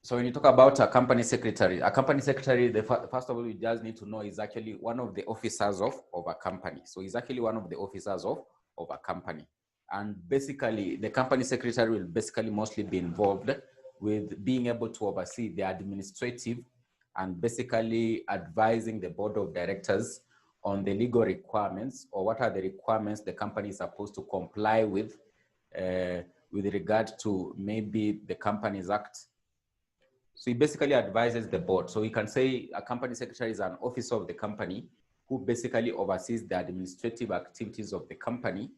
So when you talk about a company secretary, first of all, you just need to know is actually one of the officers of a company. So he's actually one of the officers of a company. And basically, the company secretary will basically mostly be involved with being able to oversee the administrative and basically advising the board of directors on the legal requirements, or what are the requirements the company is supposed to comply with regard to maybe the Companies Act. So he basically advises the board. So we can say a company secretary is an officer of the company who basically oversees the administrative activities of the company,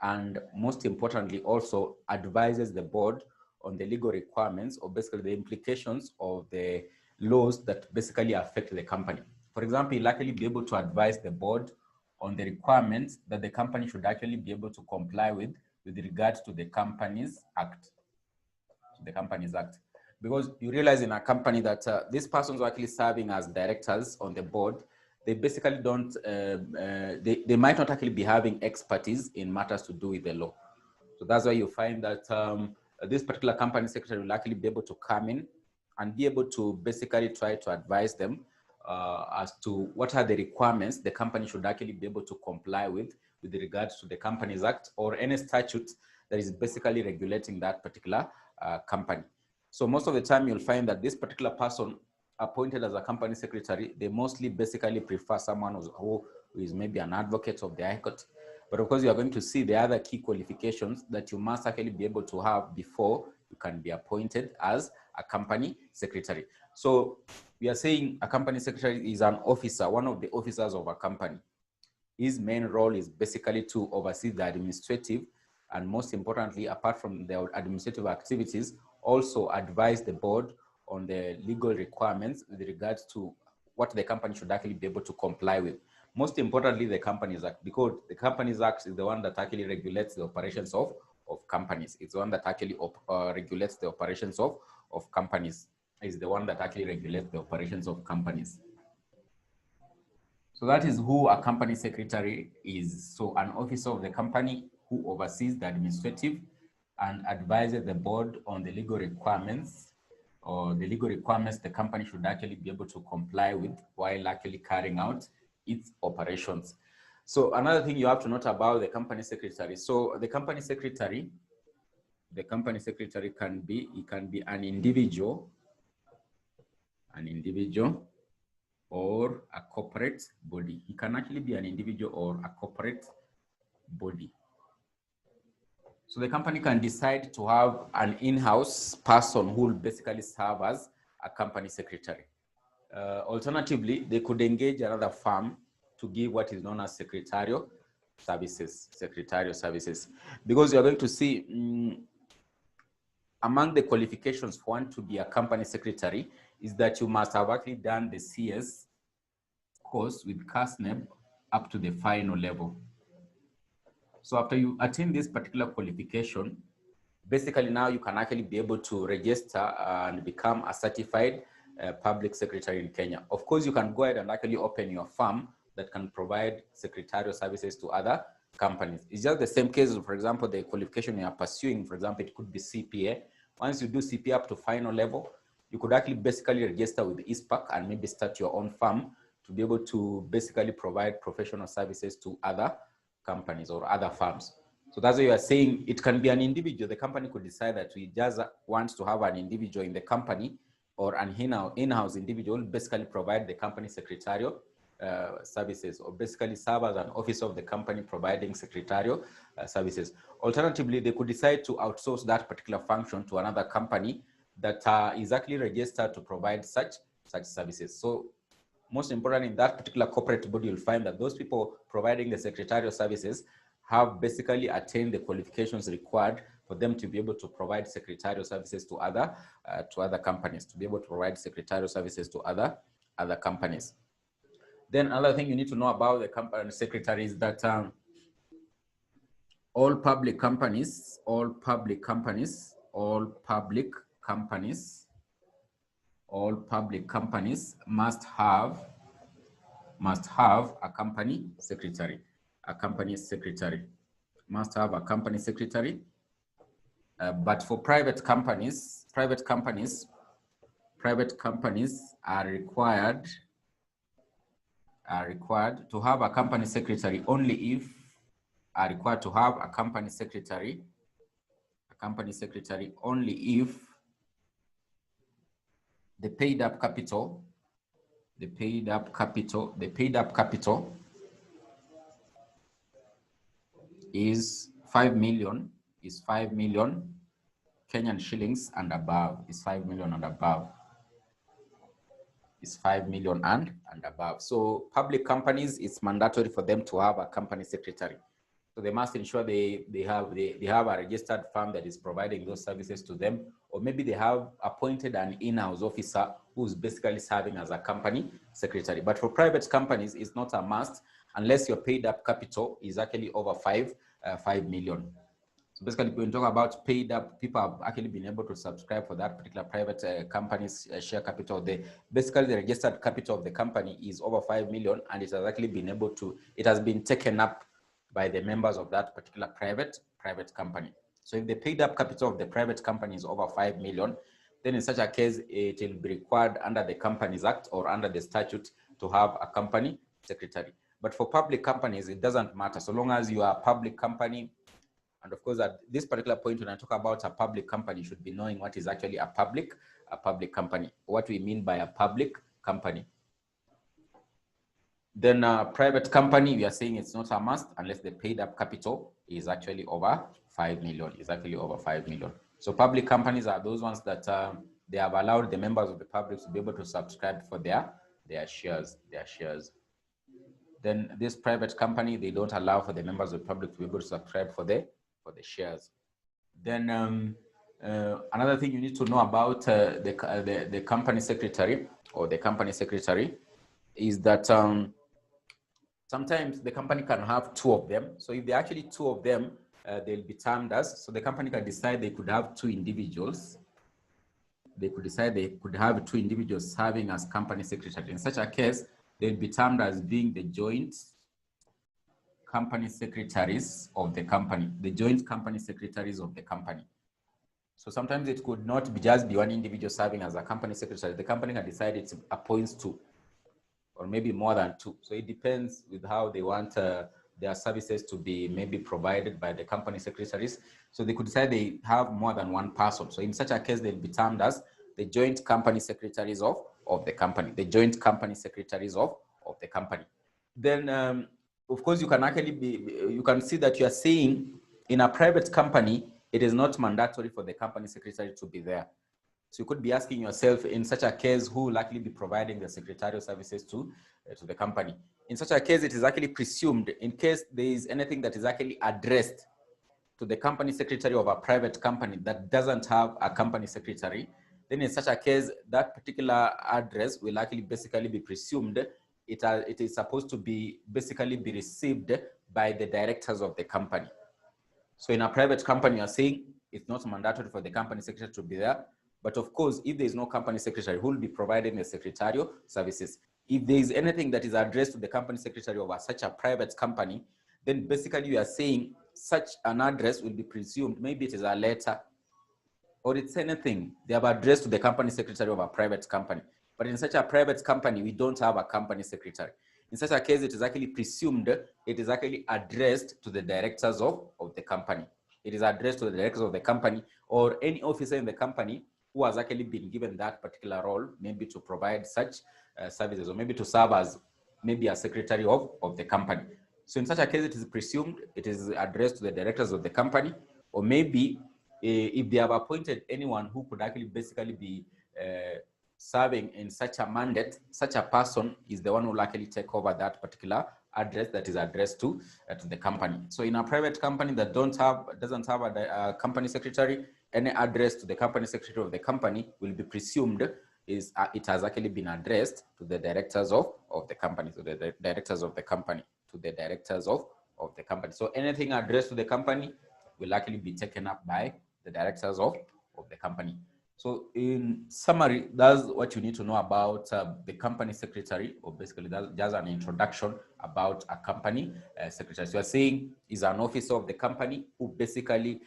and most importantly also advises the board on the legal requirements, or basically the implications of the laws that basically affect the company. For example, he'll actually be able to advise the board on the requirements that the company should actually be able to comply with regards to the Companies Act. Because you realize in a company that these persons are actually serving as directors on the board, they basically don't, they might not actually be having expertise in matters to do with the law. So that's why you find that this particular company secretary will actually be able to come in and be able to basically try to advise them as to what are the requirements the company should actually be able to comply with regards to the Companies Act or any statute that is basically regulating that particular company. So most of the time you'll find that this particular person appointed as a company secretary, they mostly basically prefer someone who is maybe an advocate of the High Court. But of course, you are going to see the other key qualifications that you must actually be able to have before you can be appointed as a company secretary. So we are saying a company secretary is an officer, one of the officers of a company. His main role is basically to oversee the administrative, and most importantly, apart from the administrative activities, also advise the board on the legal requirements with regards to what the company should actually be able to comply with. Most importantly, the Companies Act, because the Companies Act is the one that actually regulates the operations of companies. It's the one that actually regulates the operations of companies. It's the one that actually regulates the operations of companies. So that is who a company secretary is. So an officer of the company who oversees the administrative and advises the board on the legal requirements, or the legal requirements the company should actually be able to comply with while actually carrying out its operations. So another thing you have to note about the company secretary. So the company secretary can be an individual or a corporate body. It can actually be an individual or a corporate body. So the company can decide to have an in-house person who will basically serve as a company secretary. Alternatively, they could engage another firm to give what is known as secretarial services. Because you're going to see among the qualifications for one to be a company secretary is that you must have actually done the CS course with CASNEB up to the final level. So after you attain this particular qualification, basically now you can actually be able to register and become a certified public secretary in Kenya. Of course, you can go ahead and actually open your firm that can provide secretarial services to other companies. It's just the same case, for example, the qualification you are pursuing, for example, it could be CPA. Once you do CPA up to final level, you could actually basically register with ISPAC and maybe start your own firm to be able to basically provide professional services to other companies or other firms. So that's why you are saying it can be an individual. The company could decide that we just want to have an individual in the company, or an in-house individual basically provide the company secretarial services, or basically serve as an officer of the company providing secretarial services. Alternatively, they could decide to outsource that particular function to another company that is actually registered to provide such services. So most importantly, in that particular corporate body, you'll find that those people providing the secretarial services have basically attained the qualifications required for them to be able to provide secretarial services to other companies, to be able to provide secretarial services to other companies. Then another thing you need to know about the company secretary is that all public companies must have a company secretary. But for private companies, private companies are required to have a company secretary only if only if the paid up capital is 5 million Kenyan shillings and above, is 5 million and above. Is 5 million and above. So public companies, it's mandatory for them to have a company secretary. So they must ensure they have a registered firm that is providing those services to them, or maybe they have appointed an in-house officer who's basically serving as a company secretary. But for private companies, it's not a must unless your paid up capital is actually over 5 million. So basically, when we talk about paid up, people have actually been able to subscribe for that particular private company's share capital. Basically, the registered capital of the company is over 5 million, and it has actually been able to, it has been taken up by the members of that particular private company. So if the paid up capital of the private company is over 5 million, then in such a case, it will be required under the Companies Act or under the statute to have a company secretary. But for public companies, it doesn't matter. So long as you are a public company, and of course, at this particular point, when I talk about a public company, you should be knowing what is actually a public company, what we mean by a public company. Then a private company, we are saying it's not a must unless the paid up capital is actually over 5 million, So public companies are those ones that they have allowed the members of the public to be able to subscribe for their shares. Then this private company, they don't allow for the members of the public to be able to subscribe for the shares. Then another thing you need to know about the company secretary is that sometimes the company can have two of them. So if there are actually two of them, they'll be termed as, so the company can decide they could have two individuals. They could decide they could have two individuals serving as company secretary. In such a case, they'll be termed as being the joint company secretaries of the company, So sometimes it could not be just one individual serving as a company secretary. The company can decide it appoints two, or maybe more than two. So it depends with how they want their services to be maybe provided by the company secretaries. So they could decide they have more than one person. So in such a case, they'll be termed as the joint company secretaries of the company, Then, of course, you can actually you can see that you are saying in a private company, it is not mandatory for the company secretary to be there. So you could be asking yourself, in such a case, who will actually be providing the secretarial services to the company? In such a case, it is actually presumed, in case there is anything that is actually addressed to the company secretary of a private company that doesn't have a company secretary, then in such a case, that particular address will actually basically be presumed. It is supposed to be basically be received by the directors of the company. So in a private company, you are saying it's not mandatory for the company secretary to be there. But of course, if there is no company secretary, who will be providing the secretarial services? If there is anything that is addressed to the company secretary of such a private company, then basically you are saying such an address will be presumed. Maybe it is a letter or it's anything they have addressed to the company secretary of a private company. But in such a private company, we don't have a company secretary. In such a case, it is actually presumed it is actually addressed to the directors of the company. It is addressed to the directors of the company or any officer in the company who has actually been given that particular role, maybe to provide such services or maybe to serve as maybe a secretary of the company. So in such a case, it is presumed it is addressed to the directors of the company, or maybe if they have appointed anyone who could actually basically be serving in such a mandate, such a person is the one who will actually take over that particular address that is addressed to the company. So in a private company that doesn't have a company secretary, any address to the company secretary of the company will be presumed it has actually been addressed to the directors of the company, to the directors of the company, So anything addressed to the company will actually be taken up by the directors of the company. So in summary, that's what you need to know about the company secretary, or basically that's just an introduction about a company secretary. So you're saying is an officer of the company who basically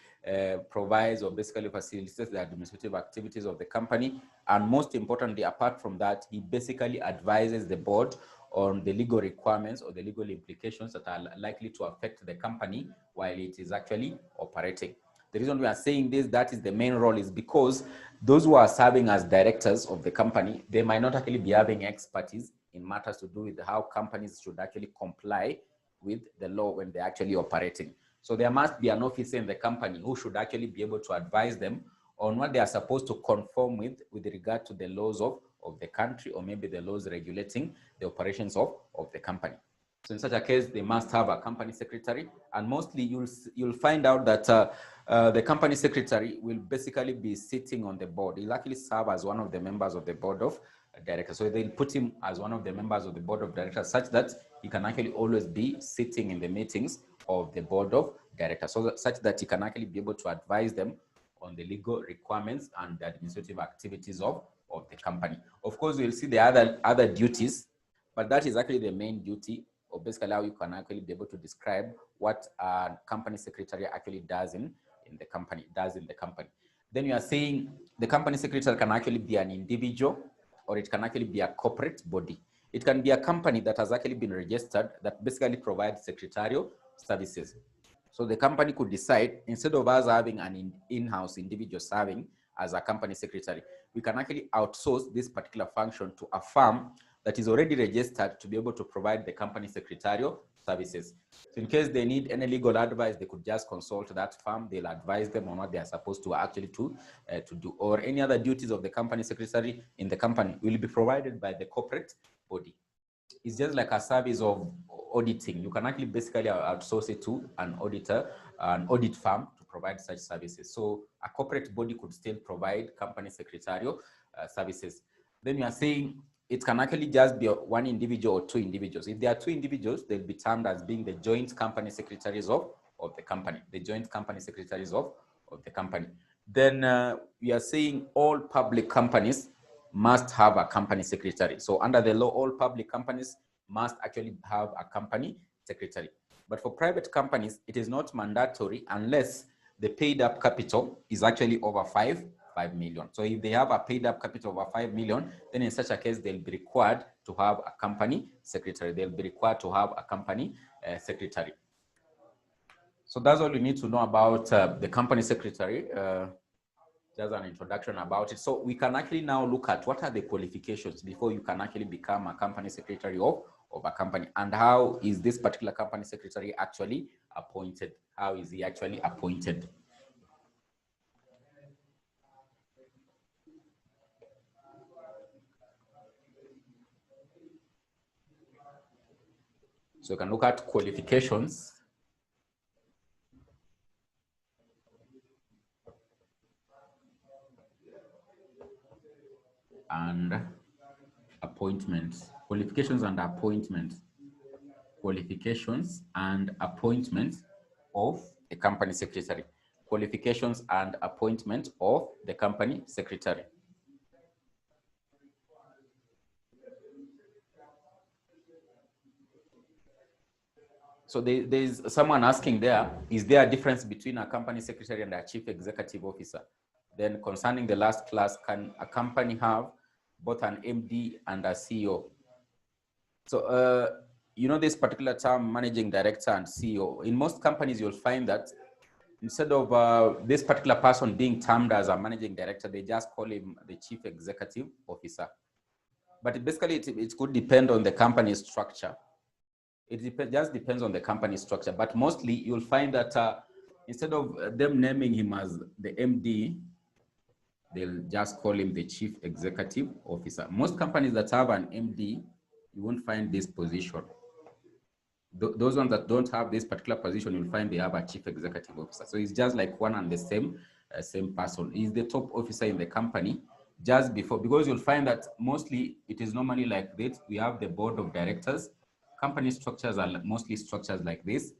provides or basically facilitates the administrative activities of the company. And most importantly, apart from that, he basically advises the board on the legal requirements or the legal implications that are likely to affect the company while it is actually operating. The reason we are saying this, that is the main role, is because those who are serving as directors of the company, they might not actually be having expertise in matters to do with how companies should actually comply with the law when they're actually operating. So there must be an officer in the company who should actually be able to advise them on what they are supposed to conform with regard to the laws of the country, or maybe the laws regulating the operations of the company. So in such a case, they must have a company secretary, and mostly you'll find out that the company secretary will basically be sitting on the board. He'll actually serve as one of the members of the board of directors. So they'll put him as one of the members of the board of directors, such that he can actually always be sitting in the meetings of the board of directors, so such that he can actually be able to advise them on the legal requirements and the administrative activities of the company. Of course, we'll see the other duties, but that is actually the main duty, or basically how you can actually be able to describe what a company secretary actually does in the company. Then you are saying the company secretary can actually be an individual, or it can actually be a corporate body. It can be a company that has actually been registered that basically provides secretarial services. So the company could decide, instead of us having an in-house individual serving as a company secretary, we can actually outsource this particular function to a firm that is already registered to be able to provide the company secretarial services. So in case they need any legal advice, they could just consult that firm. They'll advise them on what they are supposed to actually to do, or any other duties of the company secretary in the company will be provided by the corporate body. It's just like a service of auditing. You can actually basically outsource it to an auditor, an audit firm, to provide such services. So a corporate body could still provide company secretarial services. Then you are saying it can actually just be one individual or two individuals. If there are two individuals, they'll be termed as being the joint company secretaries of the company, the joint company secretaries of the company. Then we are saying all public companies must have a company secretary. So under the law, all public companies must actually have a company secretary. But for private companies, it is not mandatory unless the paid up capital is actually over 5 million. So if they have a paid up capital over 5 million, then in such a case, they'll be required to have a company secretary. They'll be required to have a company secretary. So that's all you need to know about the company secretary. Just an introduction about it. So we can actually now look at what are the qualifications before you can actually become a company secretary of a company, and how is this particular company secretary actually appointed? How is he actually appointed? So you can look at qualifications and appointments. Qualifications and appointments. Qualifications and appointments of the company secretary. Qualifications and appointment of the company secretary. So there's someone asking there, is there a difference between a company secretary and a chief executive officer? Then concerning the last class, can a company have both an MD and a CEO? So, you know, this particular term, managing director and CEO, in most companies, you'll find that instead of this particular person being termed as a managing director, they just call him the chief executive officer. But basically, it could depend on the company's structure. It just depends on the company structure, but mostly you'll find that instead of them naming him as the MD, they'll just call him the chief executive officer. Most companies that have an MD, you won't find this position. Those ones that don't have this particular position, you'll find they have a chief executive officer. So it's just like one and the same person. He's the top officer in the company just before, because you'll find that mostly it is normally like this. We have the board of directors. Company structures are mostly structures like this.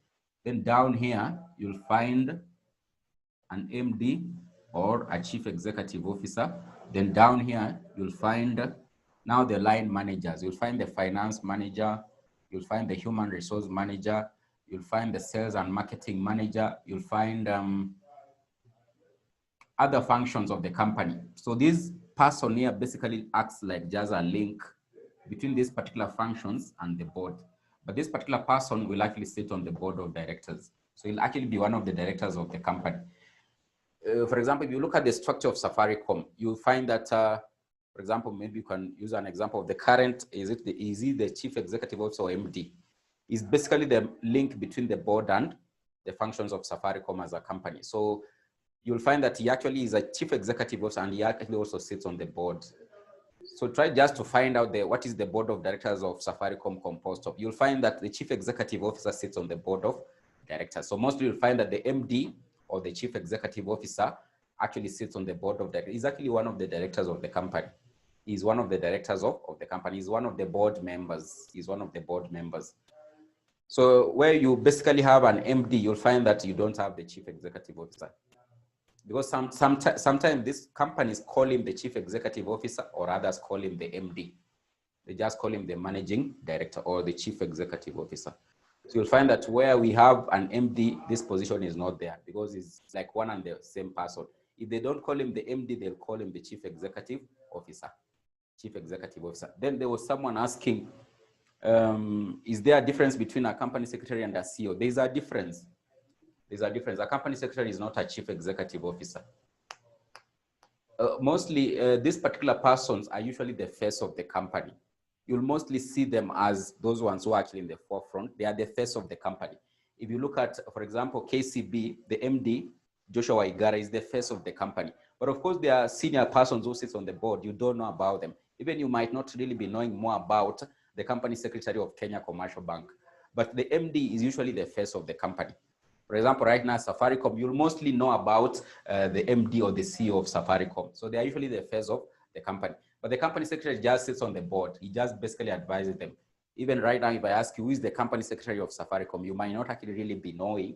Then down here, you'll find an MD. or a chief executive officer. Then down here, you'll find now the line managers. You'll find the finance manager, you'll find the human resource manager, you'll find the sales and marketing manager, you'll find other functions of the company. So this person here basically acts like just a link between these particular functions and the board. But this particular person will actually sit on the board of directors. So he'll actually be one of the directors of the company. For example, if you look at the structure of Safaricom, you'll find that, for example, maybe you can use an example of the current, is it the chief executive officer or MD? Is basically the link between the board and the functions of Safaricom as a company. So you'll find that he actually is a chief executive officer and he actually also sits on the board. So try just to find out what is the board of directors of Safaricom composed of. You'll find that the chief executive officer sits on the board of directors. So mostly you'll find that the MD or the chief executive officer actually sits on the board of directors. He's actually one of the directors of the company. He's one of the directors of the company. He's one of the board members. He's one of the board members. So where you basically have an MD, you'll find that you don't have the chief executive officer. Because sometimes these companies call him the chief executive officer or others call him the MD. They just call him the managing director or the chief executive officer. So you'll find that where we have an MD, this position is not there because it's like one and the same person. If they don't call him the MD, they'll call him the chief executive officer. Chief executive officer. Then there was someone asking, is there a difference between a company secretary and a CEO? There's a difference. There's a difference. A company secretary is not a chief executive officer. Mostly, these particular persons are usually the face of the company. You'll mostly see them as those ones who are actually in the forefront. They are the face of the company. If you look at, for example, KCB, the MD, Joshua Igara, is the face of the company. But of course, there are senior persons who sit on the board. You don't know about them. Even you might not really be knowing more about the company secretary of Kenya Commercial Bank. But the MD is usually the face of the company. For example, right now, Safaricom, you'll mostly know about the MD or the CEO of Safaricom. So they are usually the face of the company. But the company secretary just sits on the board. He just basically advises them. Even right now, if I ask you, who is the company secretary of Safaricom, you might not actually really be knowing.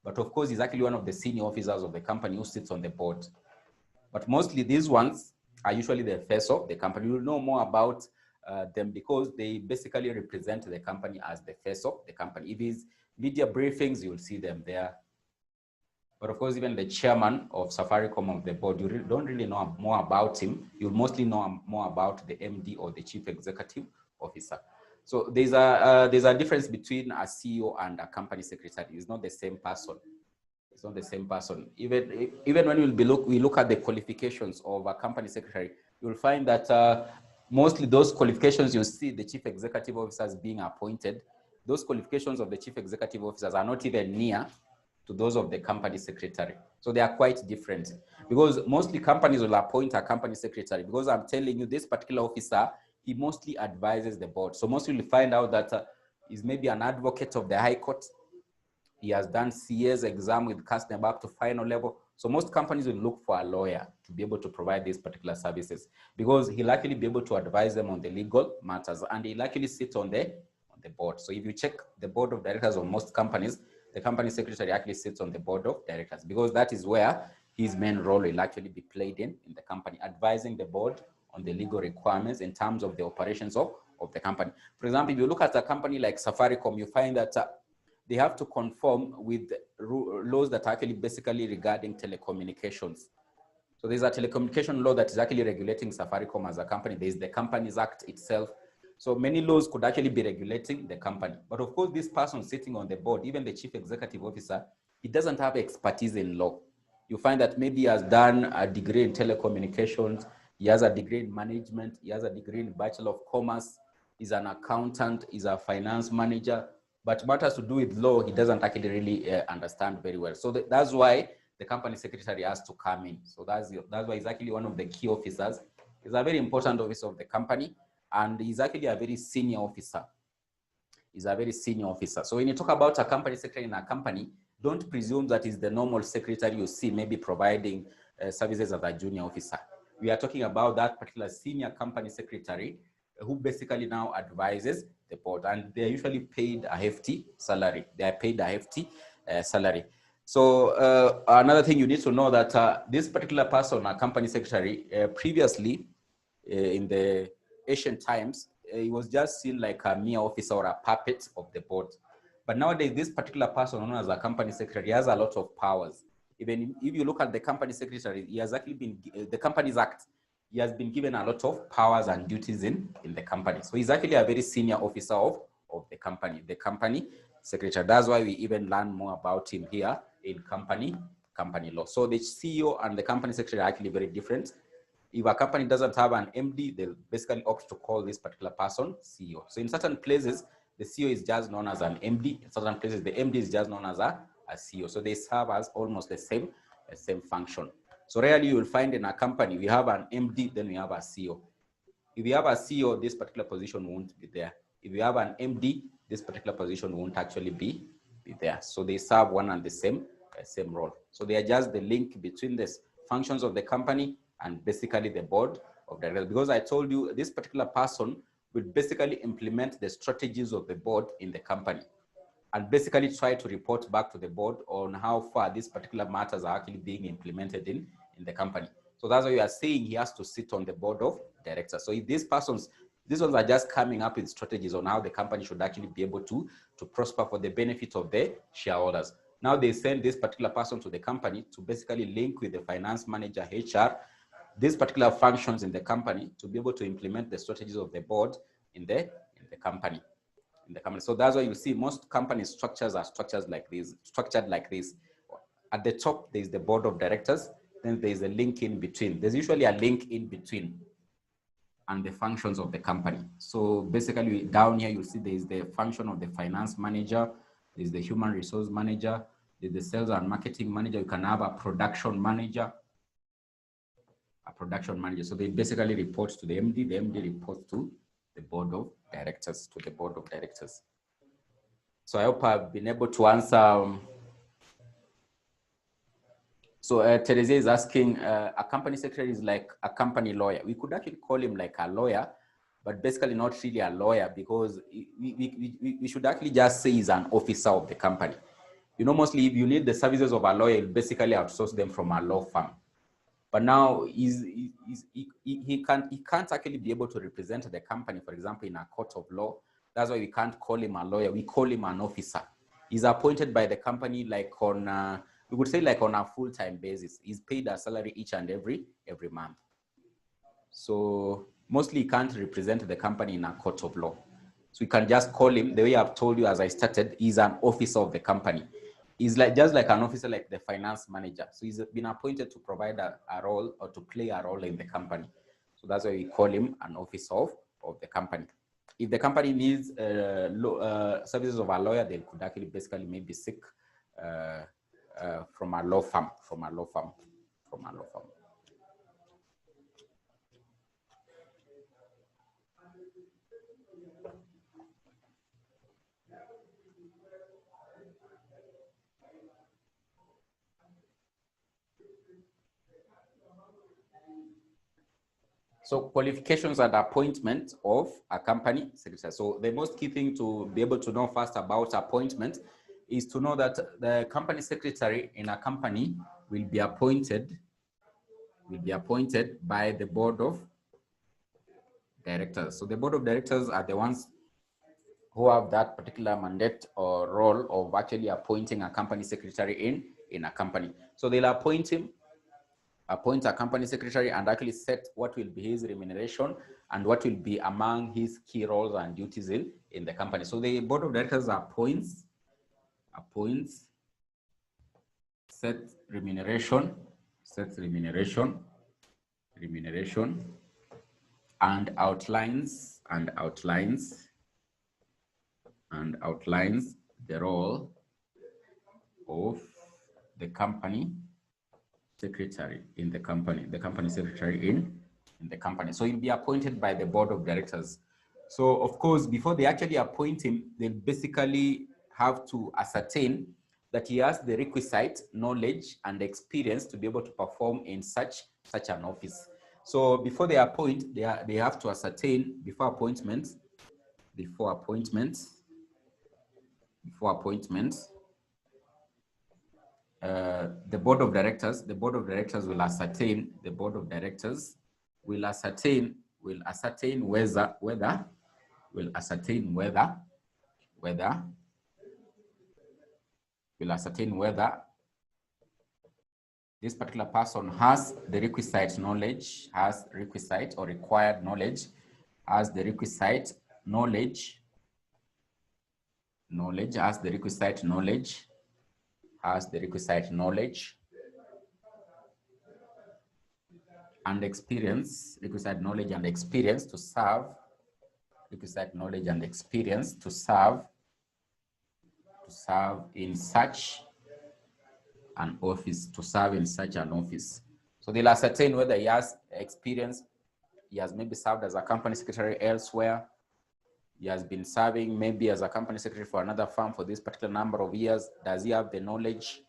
But of course, he's actually one of the senior officers of the company who sits on the board. But mostly these ones are usually the face of the company. You'll know more about them because they basically represent the company as the face of the company. If it's media briefings, you'll see them there. But of course, even the chairman of Safaricom of the board, you don't really know more about him. You'll mostly know more about the MD or the chief executive officer. So there's a difference between a CEO and a company secretary. It's not the same person. It's not the same person. Even when we look at the qualifications of a company secretary, you'll find that mostly those qualifications you see the chief executive officers being appointed, those qualifications of the chief executive officers are not even near to those of the company secretary. So they are quite different because mostly companies will appoint a company secretary because I'm telling you this particular officer, he mostly advises the board. So mostly you'll find out that he's maybe an advocate of the High Court. He has done CA's exam with customer up to final level. So most companies will look for a lawyer to be able to provide these particular services because he'll actually be able to advise them on the legal matters and he'll actually sit on the board. So if you check the board of directors of most companies, the company secretary actually sits on the board of directors because that is where his main role will actually be played in the company, advising the board on the legal requirements in terms of the operations of the company. For example, if you look at a company like Safaricom, you find that they have to conform with laws that are actually basically regarding telecommunications. So there's a telecommunication law that is actually regulating Safaricom as a company. There's the Companies Act itself. So many laws could actually be regulating the company. But of course, this person sitting on the board, even the chief executive officer, he doesn't have expertise in law. You find that maybe he has done a degree in telecommunications, he has a degree in management, he has a degree in Bachelor of Commerce, he's an accountant, he's a finance manager, but matters to do with law, he doesn't actually really understand very well. So that's why the company secretary has to come in. So that's why he's actually one of the key officers. He's a very important officer of the company, and he's actually a very senior officer. He's a very senior officer. So when you talk about a company secretary in a company, don't presume that is the normal secretary you see maybe providing services as a junior officer. We are talking about that particular senior company secretary who basically now advises the board, and they're usually paid a hefty salary. They are paid a hefty salary. So another thing you need to know that this particular person, a company secretary, previously in the ancient times, he was just seen like a mere officer or a puppet of the board. But nowadays, this particular person known as a company secretary has a lot of powers. Even if you look at the company secretary, he has actually been, the Companies Act, he has been given a lot of powers and duties in the company. So he's actually a very senior officer of the company secretary. That's why we even learn more about him here in company law. So the CEO and the company secretary are actually very different. If a company doesn't have an MD, they'll basically opt to call this particular person CEO. So in certain places, the CEO is just known as an MD. In certain places, the MD is just known as a CEO. So they serve as almost the same function. So rarely you will find in a company, we have an MD, then we have a CEO. If you have a CEO, this particular position won't be there. If you have an MD, this particular position won't actually be there. So they serve one and the same role. So they are just the link between the functions of the company and basically the board of directors. Because I told you this particular person will basically implement the strategies of the board in the company and basically try to report back to the board on how far these particular matters are actually being implemented in the company. So that's why we are saying he has to sit on the board of directors. So if these ones are just coming up with strategies on how the company should actually be able to prosper for the benefit of the shareholders. Now they send this particular person to the company to basically link with the finance manager, HR, these particular functions in the company to be able to implement the strategies of the board in the company. So that's why you see most company structures are structured like this. At the top, there's the board of directors. Then there's a link in between. There's usually a link in between and the functions of the company. So basically down here, you see there's the function of the finance manager. There's the human resource manager. There's the sales and marketing manager. You can have a production manager. So they basically report to the MD. The MD reports to the board of directors, So I hope I've been able to answer. So Teresa is asking, a company secretary is like a company lawyer. We could actually call him like a lawyer, but basically not really a lawyer, because we should actually just say he's an officer of the company. You know, mostly if you need the services of a lawyer, you basically outsource them from a law firm. But now he can't actually be able to represent the company, for example, in a court of law. That's why we can't call him a lawyer. We call him an officer. He's appointed by the company like on, we would say like on a full-time basis. He's paid a salary each and every month. So mostly he can't represent the company in a court of law. So we can just call him, the way I've told you as I started, he's an officer of the company. He's just like an officer, like the finance manager. So he's been appointed to provide a role or to play a role in the company. So that's why we call him an officer of the company. If the company needs services of a lawyer, they could actually basically maybe seek from a law firm. So qualifications and appointment of a company secretary. So the most key thing to be able to know first about appointment is to know that the company secretary in a company will be appointed by the board of directors. So the board of directors are the ones who have that particular mandate or role of actually appointing a company secretary in a company. So they'll appoint a company secretary and actually set what will be his remuneration and what will be among his key roles and duties in the company. So the board of directors appoints, sets remuneration, and outlines the role of the company secretary in the company secretary in the company. So he'll be appointed by the board of directors. So of course, before they actually appoint him, they basically have to ascertain that he has the requisite knowledge and experience to be able to perform in such an office. So before they appoint, they have to ascertain before appointment, the board of directors will ascertain, whether this particular person has the requisite knowledge, has the requisite knowledge, and experience, to serve, in such an office, So they'll ascertain whether he has experience. He has maybe served as a company secretary elsewhere. He has been serving maybe as a company secretary for another firm for this particular number of years. Does he have the knowledge?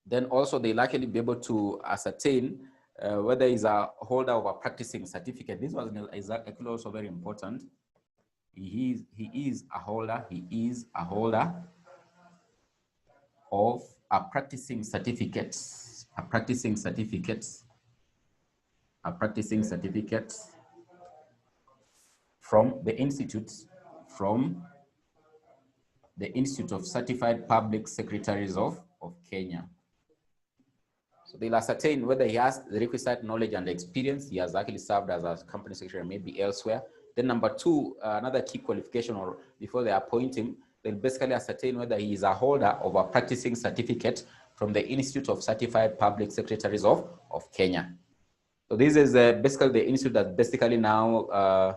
Then also they'll actually be able to ascertain whether he's a holder of a practicing certificate. This is actually also very important. He is a holder of a practicing certificate, from the Institute of Certified Public Secretaries of Kenya. So they'll ascertain whether he has the requisite knowledge and experience. He has actually served as a company secretary maybe elsewhere. Then number two, another key qualification, or before they appoint him, they'll basically ascertain whether he is a holder of a practicing certificate from the Institute of Certified Public Secretaries of Kenya. So this is basically the institute that basically now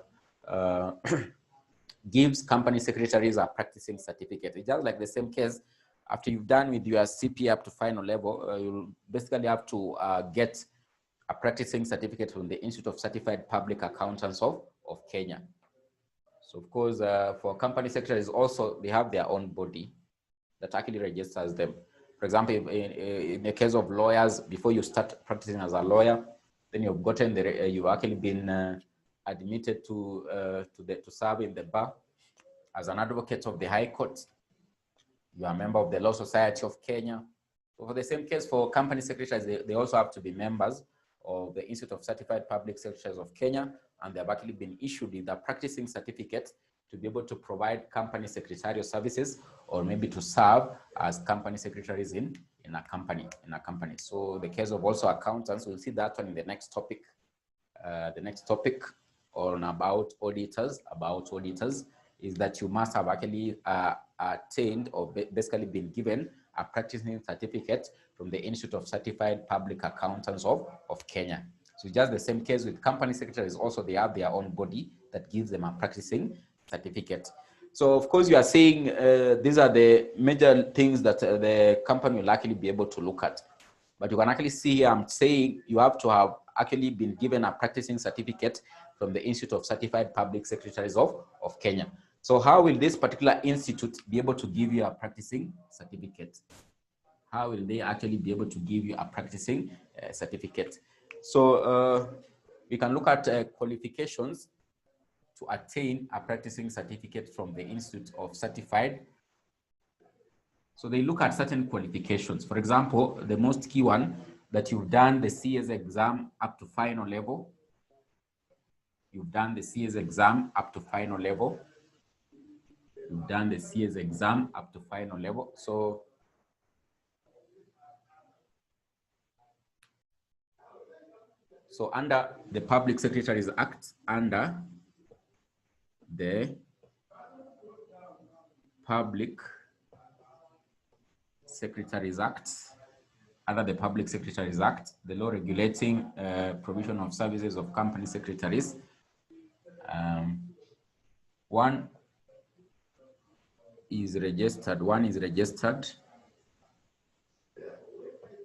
gives company secretaries a practicing certificate. It's just like the same case. After you've done with your CPA up to final level, you'll basically have to get a practicing certificate from the Institute of Certified Public Accountants of Kenya. So of course, for company secretaries also, they have their own body that actually registers them. For example, in the case of lawyers, before you start practicing as a lawyer, then you've gotten you've actually been admitted to serve in the bar as an advocate of the High Court. You are a member of the Law Society of Kenya. So for the same case, for company secretaries, they also have to be members of the Institute of Certified Public Secretaries of Kenya, and they have actually been issued with a practicing certificate to be able to provide company secretarial services, or maybe to serve as company secretaries in a company. So the case of also accountants, we'll see that one in the next topic. The next topic on about auditors is that you must have actually attained or basically been given a practicing certificate from the Institute of Certified Public Accountants of Kenya. So just the same case with company secretaries, also they have their own body that gives them a practicing certificate. So of course you are saying these are the major things that the company will actually be able to look at. But you can actually see here, I'm saying you have to have actually been given a practicing certificate from the Institute of Certified Public Secretaries of Kenya. So how will this particular institute be able to give you a practicing certificate? How will they actually be able to give you a practicing certificate? So we can look at qualifications to attain a practicing certificate from the Institute of Certified. So they look at certain qualifications. For example, the most key one, that you've done the CS exam up to final level. You've done the CS exam up to final level. You've done the CS exam up to final level. So under the Public Secretaries Act, under the Public Secretaries Act, the law regulating provision of services of company secretaries, one is registered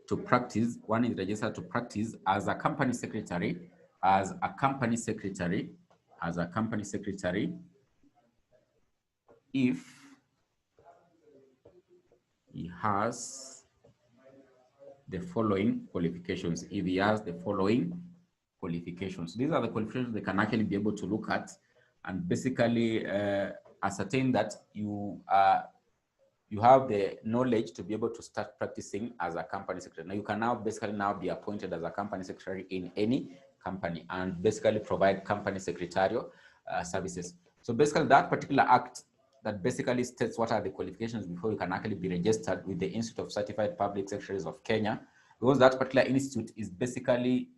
to practice as a company secretary, if he has the following qualifications. These are the qualifications they can actually be able to look at and basically ascertain that you have the knowledge to be able to start practicing as a company secretary. Now you can now basically be appointed as a company secretary in any company and basically provide company secretarial services. So basically that particular act that basically states what are the qualifications before you can actually be registered with the Institute of Certified Public Secretaries of Kenya, because that particular institute is basically,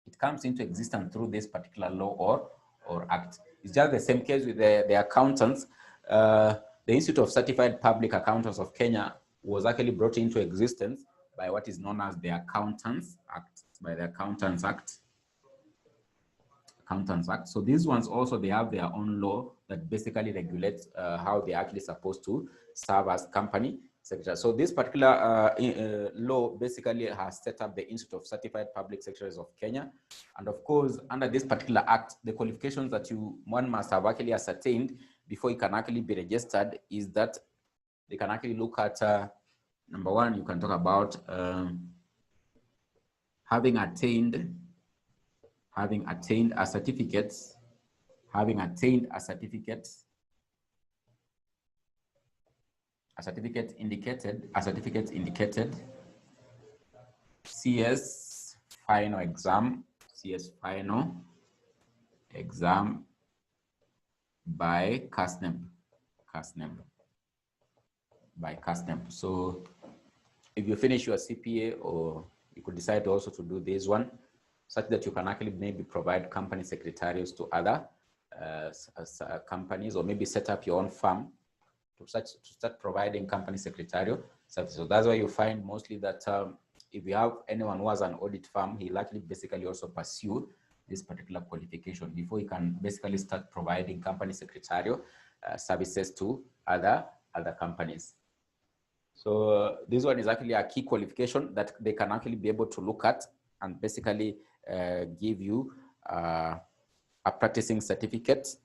it comes into existence through this particular law or act. It's just the same case with the accountants. The Institute of Certified Public Accountants of Kenya was actually brought into existence by what is known as the Accountants Act, by the Accountants Act. So these ones also, they have their own law that basically regulates how they're actually supposed to serve as company secretary. So this particular law basically has set up the Institute of Certified Public Secretaries of Kenya. And of course, under this particular act, the qualifications that one must have actually ascertained before you can actually be registered is that they can actually look at, number one, you can talk about having attained a certificate, indicated CS final exam by CASNEB. So if you finish your CPA, or you could decide also to do this one, such that you can actually maybe provide company secretarials to other companies, or maybe set up your own firm to start providing company secretarial services. So that's why you find mostly that if you have anyone who has an audit firm, he'll actually basically also pursue this particular qualification before he can basically start providing company secretarial services to other companies. So this one is actually a key qualification that they can actually be able to look at and basically give you a practicing certificate.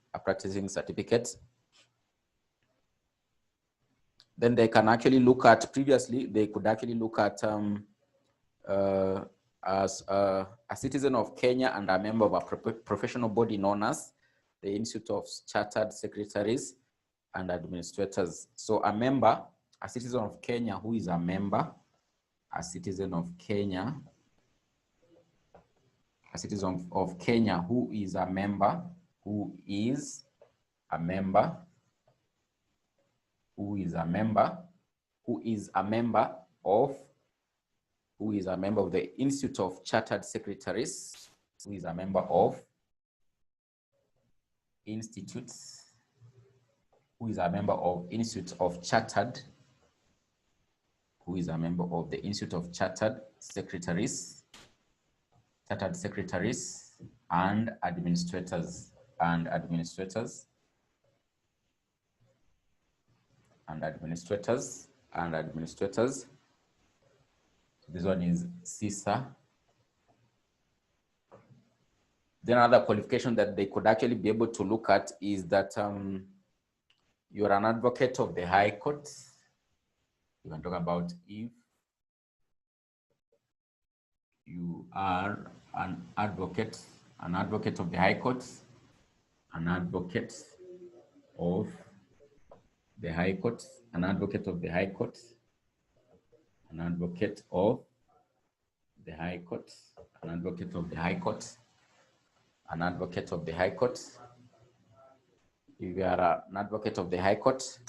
Then they can actually look at, previously they could actually look at as a citizen of Kenya and a member of a professional body known as the Institute of Chartered Secretaries and Administrators. So a citizen of Kenya who is a member, who is a member of the Institute of Chartered Secretaries, who is a member of Institute of Chartered Secretaries and administrators. This one is CIFA. Then another qualification that they could actually be able to look at is that you're an advocate of the High Court. You can talk about if you are an advocate of the High Court, an advocate of the High Court, an advocate of the High Court, an advocate of the High Court, an advocate of the High Court, an advocate of the High Court. If you are an advocate of the High Court,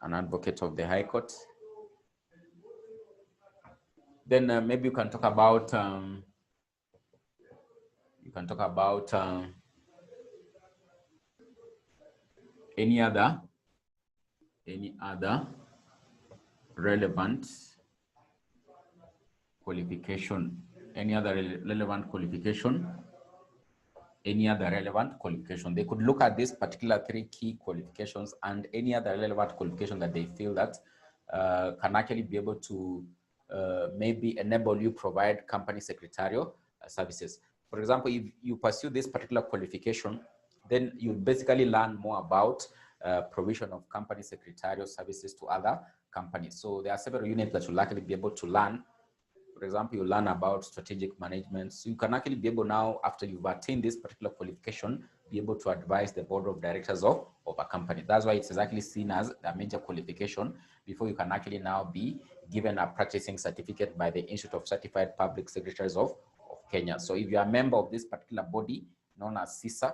an advocate of the High Court, then maybe you can talk about any other relevant qualification, any other relevant qualification. They could look at these particular 3 key qualifications and any other relevant qualification that they feel that can actually be able to maybe enable you provide company secretarial services. For example, if you pursue this particular qualification, then you basically learn more about provision of company secretarial services to other companies. So there are several units that you'll likely be able to learn For example, you learn about strategic management. So you can actually be able now, after you've attained this particular qualification, be able to advise the board of directors of a company. That's why it's exactly seen as a major qualification before you can actually now be given a practicing certificate by the Institute of Certified Public Secretaries of Kenya. So if you are a member of this particular body known as CIFA,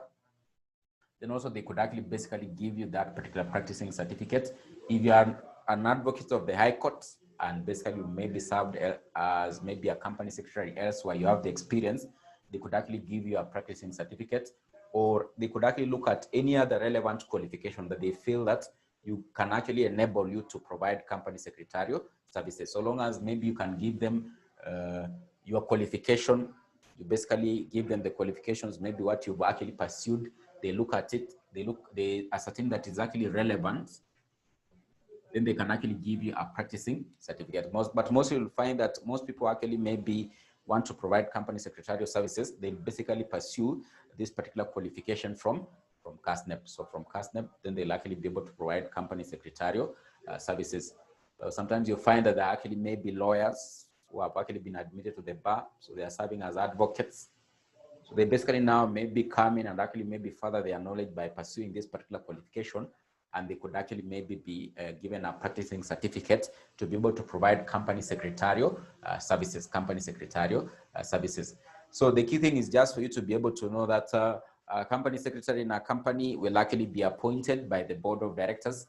then also they could actually basically give you that particular practicing certificate. If you are an advocate of the High Court and basically you may be served as maybe a company secretary elsewhere, you have the experience, they could actually give you a practicing certificate, or they could actually look at any other relevant qualification that they feel that you can actually enable you to provide company secretarial services. So long as maybe you can give them your qualification, you basically give them the qualifications, maybe what you've actually pursued, they look at it, they ascertain that it's actually relevant, then they can actually give you a practicing certificate. But most you'll find that most people actually maybe want to provide company secretarial services. They basically pursue this particular qualification from CASNEP. So from CASNEP, then they'll actually be able to provide company secretarial services. Sometimes you'll find that there actually may be lawyers who have actually been admitted to the bar, so they are serving as advocates. So they basically now maybe come in and actually maybe further their knowledge by pursuing this particular qualification, and they could actually maybe be given a practicing certificate to be able to provide company secretarial services, So the key thing is just for you to be able to know that a company secretary in a company will actually be appointed by the board of directors.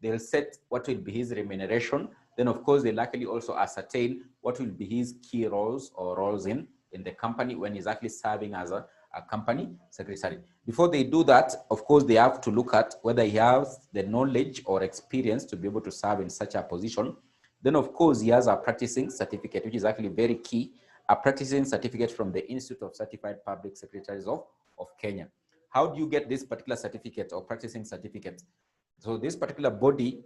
They'll set what will be his remuneration. Then of course, they'll actually also ascertain what will be his key roles or roles in the company when he's actually serving as a company secretary. Before they do that, of course, they have to look at whether he has the knowledge or experience to be able to serve in such a position. Then, of course, he has a practicing certificate, which is actually very key, a practicing certificate from the Institute of Certified Public Secretaries of Kenya. How do you get this particular certificate or practicing certificate? So this particular body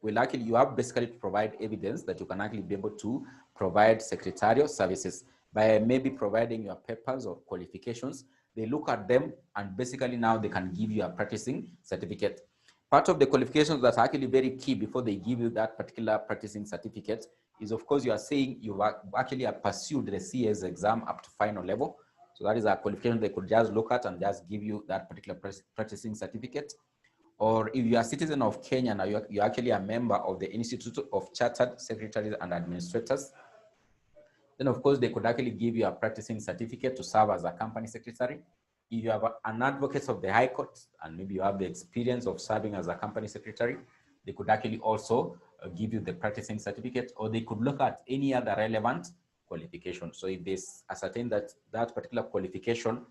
will actually, you have basically to provide evidence that you can actually be able to provide secretarial services by maybe providing your papers or qualifications. They look at them and basically now they can give you a practicing certificate. Part of the qualifications that's actually very key before they give you that particular practicing certificate is, of course, you are saying you actually have pursued the CA's exam up to final level. So that is a qualification they could just look at and just give you that particular practicing certificate. Or if you are a citizen of Kenya, now you're actually a member of the Institute of Chartered Secretaries and Administrators, then of course they could actually give you a practicing certificate to serve as a company secretary. If you have an advocate of the High Court and maybe you have the experience of serving as a company secretary, they could actually also give you the practicing certificate, or they could look at any other relevant qualification. So if they ascertain that that particular qualification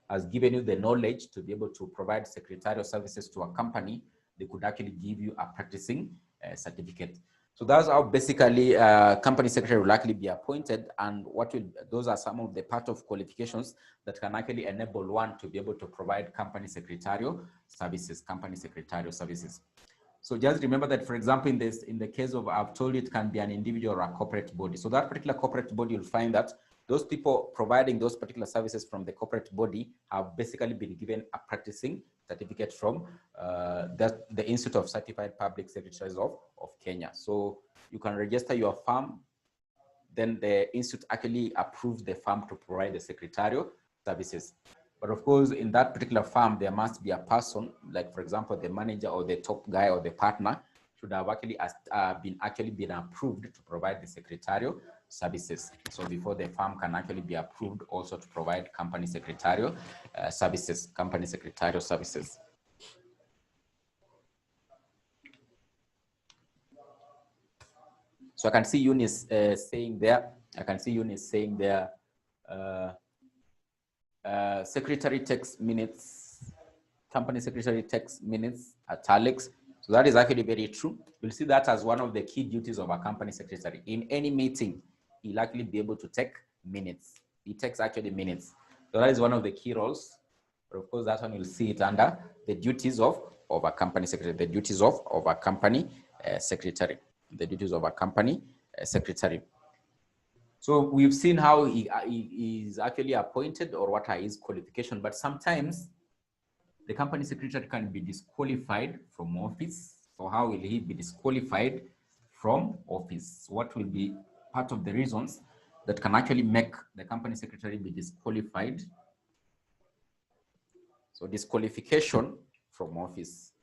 has given you the knowledge to be able to provide secretarial services to a company, they could actually give you a practicing certificate. So that's how basically company secretary will actually be appointed, and those are some of the part of qualifications that can actually enable one to be able to provide company secretarial services, So just remember that, for example, in the case of, I've told you it can be an individual or a corporate body. So that particular corporate body, you'll find that those people providing those particular services from the corporate body have basically been given a practicing certificate from the Institute of Certified Public Secretaries of Kenya. So you can register your firm, then the institute actually approves the firm to provide the secretarial services. But of course, in that particular firm, there must be a person, like for example, the manager or the top guy or the partner should have actually been approved to provide the secretarial services. So before the firm can actually be approved also to provide company secretarial services. So I can see Eunice saying there, secretary takes minutes, company secretary takes minutes, italics. So that is actually very true. You'll see that as one of the key duties of a company secretary. In any meeting, he'll actually be able to take minutes. He takes actually minutes. So that is one of the key roles. But of course, that one you'll see it under the duties of a company secretary, the duties of a company secretary, the duties of a company secretary. So we've seen how he is actually appointed or what are his qualifications, but sometimes the company secretary can be disqualified from office. So how will he be disqualified from office? What will be part of the reasons that can actually make the company secretary be disqualified. So disqualification from office.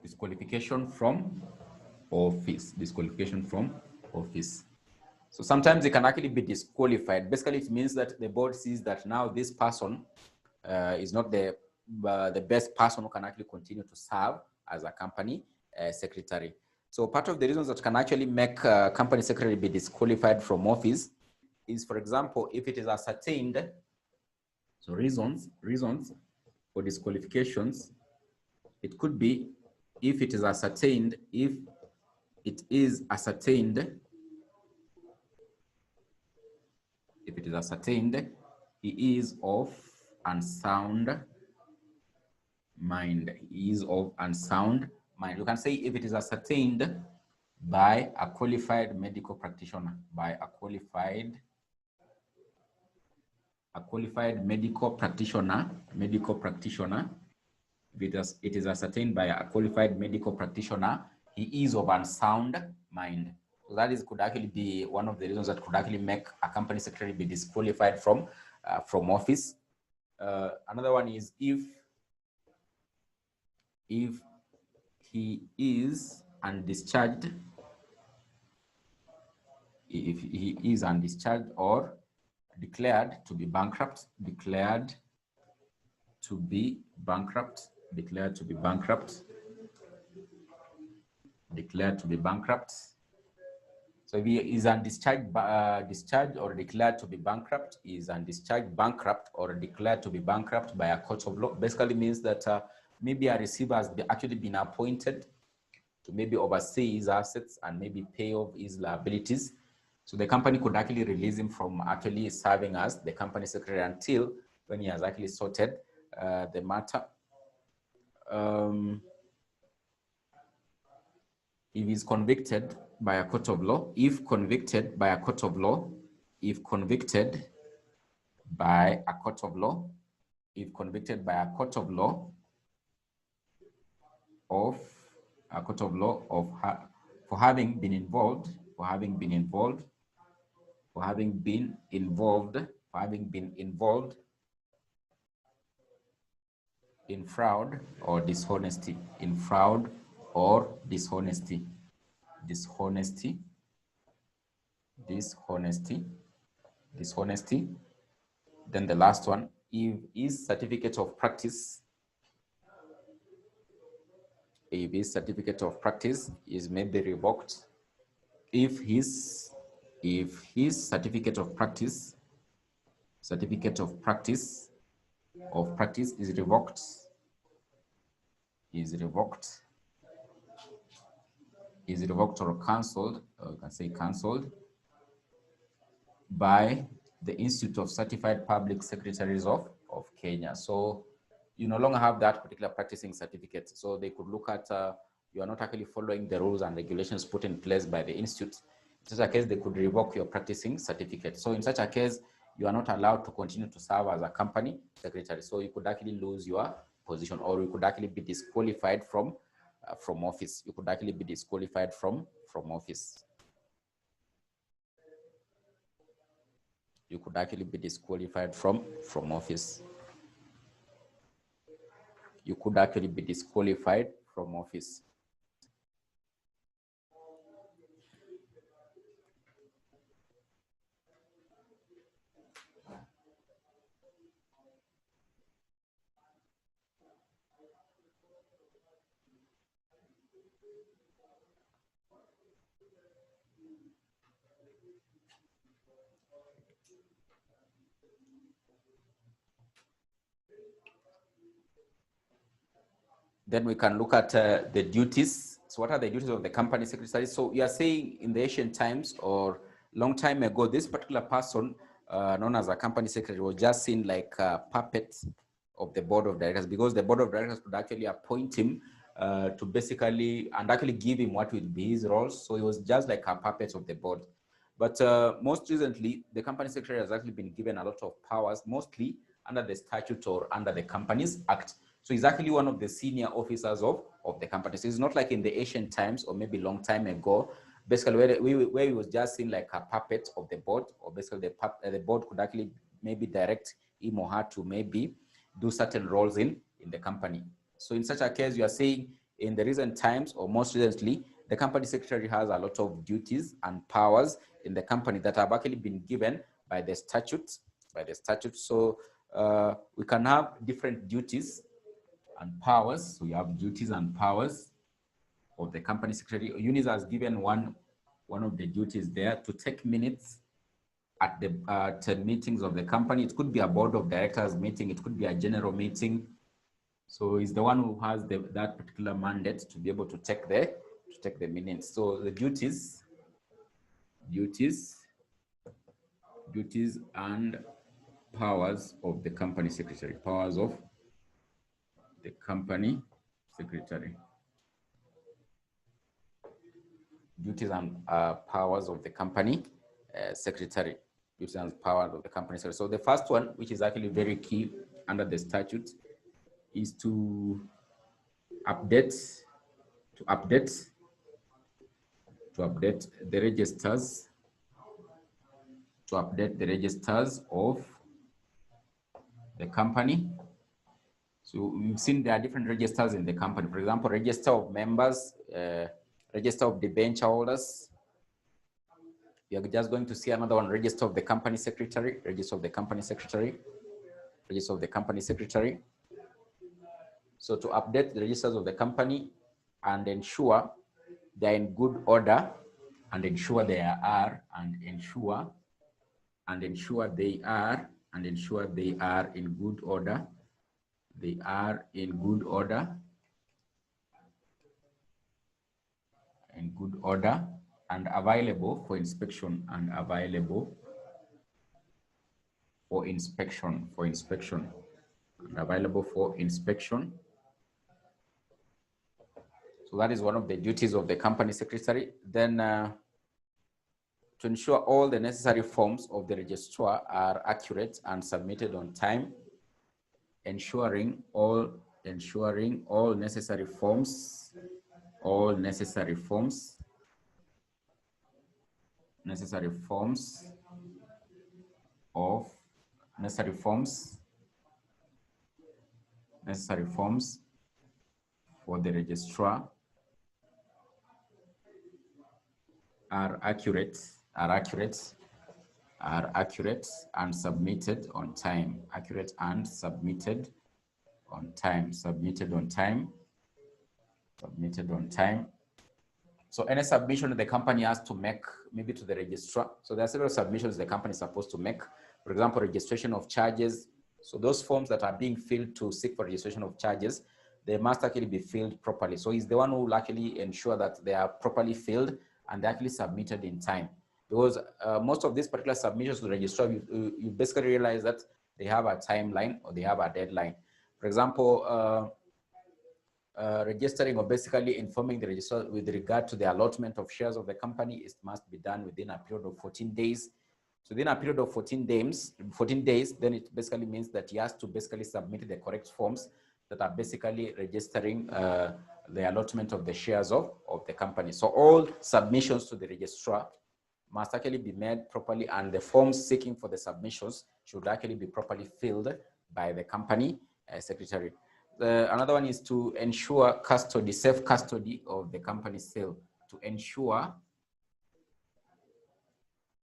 Disqualification from office. Disqualification from office. So sometimes they can actually be disqualified. Basically, it means that the board sees that now this person is not the best person who can actually continue to serve as a company secretary. So part of the reasons that can actually make a company secretary be disqualified from office is, for example, if it is ascertained, so reasons for disqualifications, it could be if it is ascertained, he is of unsound mind. He is of unsound mind. You can say if it is ascertained by a qualified medical practitioner, medical practitioner, if it is ascertained by a qualified medical practitioner, he is of unsound mind. So that could actually be one of the reasons that could actually make a company secretary be disqualified from office. Another one is if he is undischarged, or declared to be bankrupt, So if he is undischarged, discharged or declared to be bankrupt, is undischarged, bankrupt, or declared to be bankrupt by a court of law. Basically means that maybe a receiver has actually been appointed to maybe oversee his assets and maybe pay off his liabilities. So the company could actually release him from actually serving as the company secretary until when he has actually sorted the matter. If he's convicted by a court of law, if convicted by a court of law, for having been involved in fraud or dishonesty, Then the last one, if his certificate of practice, is maybe revoked, if his certificate of practice is revoked, or cancelled, or you can say cancelled, by the Institute of Certified Public Secretaries of Kenya. So you no longer have that particular practicing certificate. So they could look at you are not actually following the rules and regulations put in place by the institute. In such a case, they could revoke your practicing certificate. So in such a case, you are not allowed to continue to serve as a company secretary. So you could actually lose your position, or you could actually be disqualified from office. You could actually be disqualified from office. You could actually be disqualified from office. You could actually be disqualified from office. Then we can look at the duties. So what are the duties of the company secretary? So you are saying in the ancient times or long time ago, this particular person known as a company secretary was just seen like a puppet of the board of directors, because the board of directors could actually appoint him to basically, and actually give him what would be his roles. So he was just like a puppet of the board. But most recently, the company secretary has actually been given a lot of powers, mostly under the statute or under the Companies Act. So he's actually one of the senior officers of the company. So it's not like in the ancient times or maybe long time ago, basically where he was just seen like a puppet of the board, or basically the board could actually maybe direct him or her to maybe do certain roles in the company. So in such a case, you are saying in the recent times, or most recently, the company secretary has a lot of duties and powers in the company that have actually been given by the statutes. So we can have different duties and powers. So we have duties and powers of the company secretary. Eunice has given one of the duties there to take minutes at the meetings of the company. It could be a board of directors meeting, it could be a general meeting. So he's the one who has that particular mandate to be able to take the minutes. So the duties and powers of the company secretary. Powers of the company secretary. Duties and powers of the company secretary. Duties and powers of the company secretary. So the first one, which is actually very key under the statute, is to update the registers, of the company. So we've seen there are different registers in the company. For example, register of members, register of debenture holders. You're just going to see another one, register of the company secretary, register of the company secretary, register of the company secretary. So to update the registers of the company and ensure they're in good order, and ensure they are, and ensure they are in good order. They are in good order. And available for inspection, and available for inspection, and available for inspection. So that is one of the duties of the company secretary. Then to ensure all the necessary forms of the registrar are accurate and submitted on time, ensuring all necessary forms of for the registrar are accurate and submitted on time. So any submission the company has to make, maybe to the registrar. So there are several submissions the company is supposed to make. For example, registration of charges. So those forms that are being filled to seek for registration of charges, they must actually be filled properly. So he's the one who will actually ensure that they are properly filled and they're actually submitted in time. Because most of these particular submissions to the registrar, you basically realize that they have a timeline or they have a deadline. For example, registering or basically informing the registrar with regard to the allotment of shares of the company, it must be done within a period of 14 days. So within a period of 14 days, then it basically means that he has to basically submit the correct forms that are basically registering the allotment of the shares of the company. So all submissions to the registrar must actually be made properly, and the forms seeking for the submissions should actually be properly filled by the company secretary. Another one is to ensure custody, safe custody of the company's sale. To ensure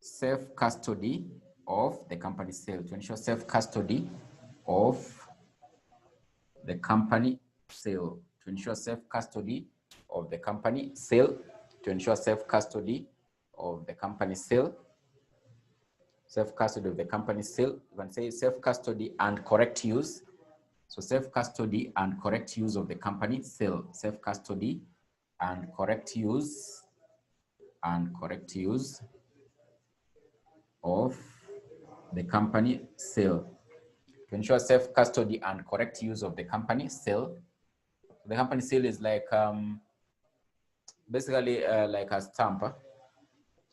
safe custody of the company's sale. To ensure safe custody of the company sale. To ensure safe custody of the company sale. To ensure safe custody of the company sale. Safe custody of the company sale. You can say safe custody and correct use. So safe custody and correct use of the company sale. Safe custody and correct use of the company sale. To ensure safe custody and correct use of the company sale. The company sale is like basically like a stamp.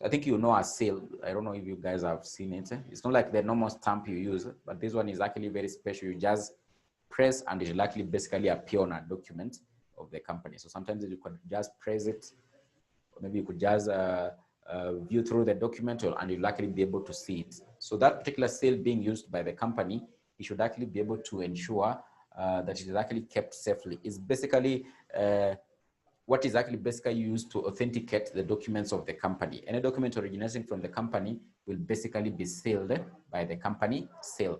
I think you know a sale. I don't know if you guys have seen it. It's not like the normal stamp you use, but this one is actually very special. You just press and it will actually basically appear on a document of the company. So sometimes you could just press it, or maybe you could just view through the document, and you'll actually be able to see it. So that particular seal being used by the company, you should actually be able to ensure that it is actually kept safely. It's basically what is actually basically used to authenticate the documents of the company. Any document originating from the company will basically be sealed by the company seal.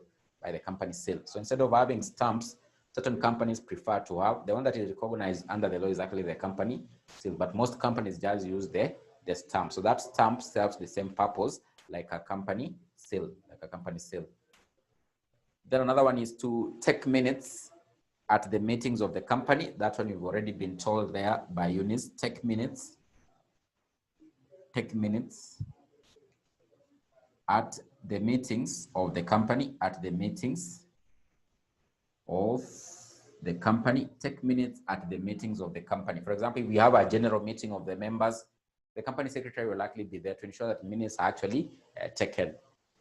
So instead of having stamps, certain companies prefer to have the one that is recognized under the law is actually the company seal, but most companies just use the stamp. So that stamp serves the same purpose like a company seal, Then another one is to take minutes at the meetings of the company. That one you've already been told there by Eunice. Take minutes at the meetings of the company, Take minutes at the meetings of the company. For example, if we have a general meeting of the members, the company secretary will likely be there to ensure that minutes are actually taken.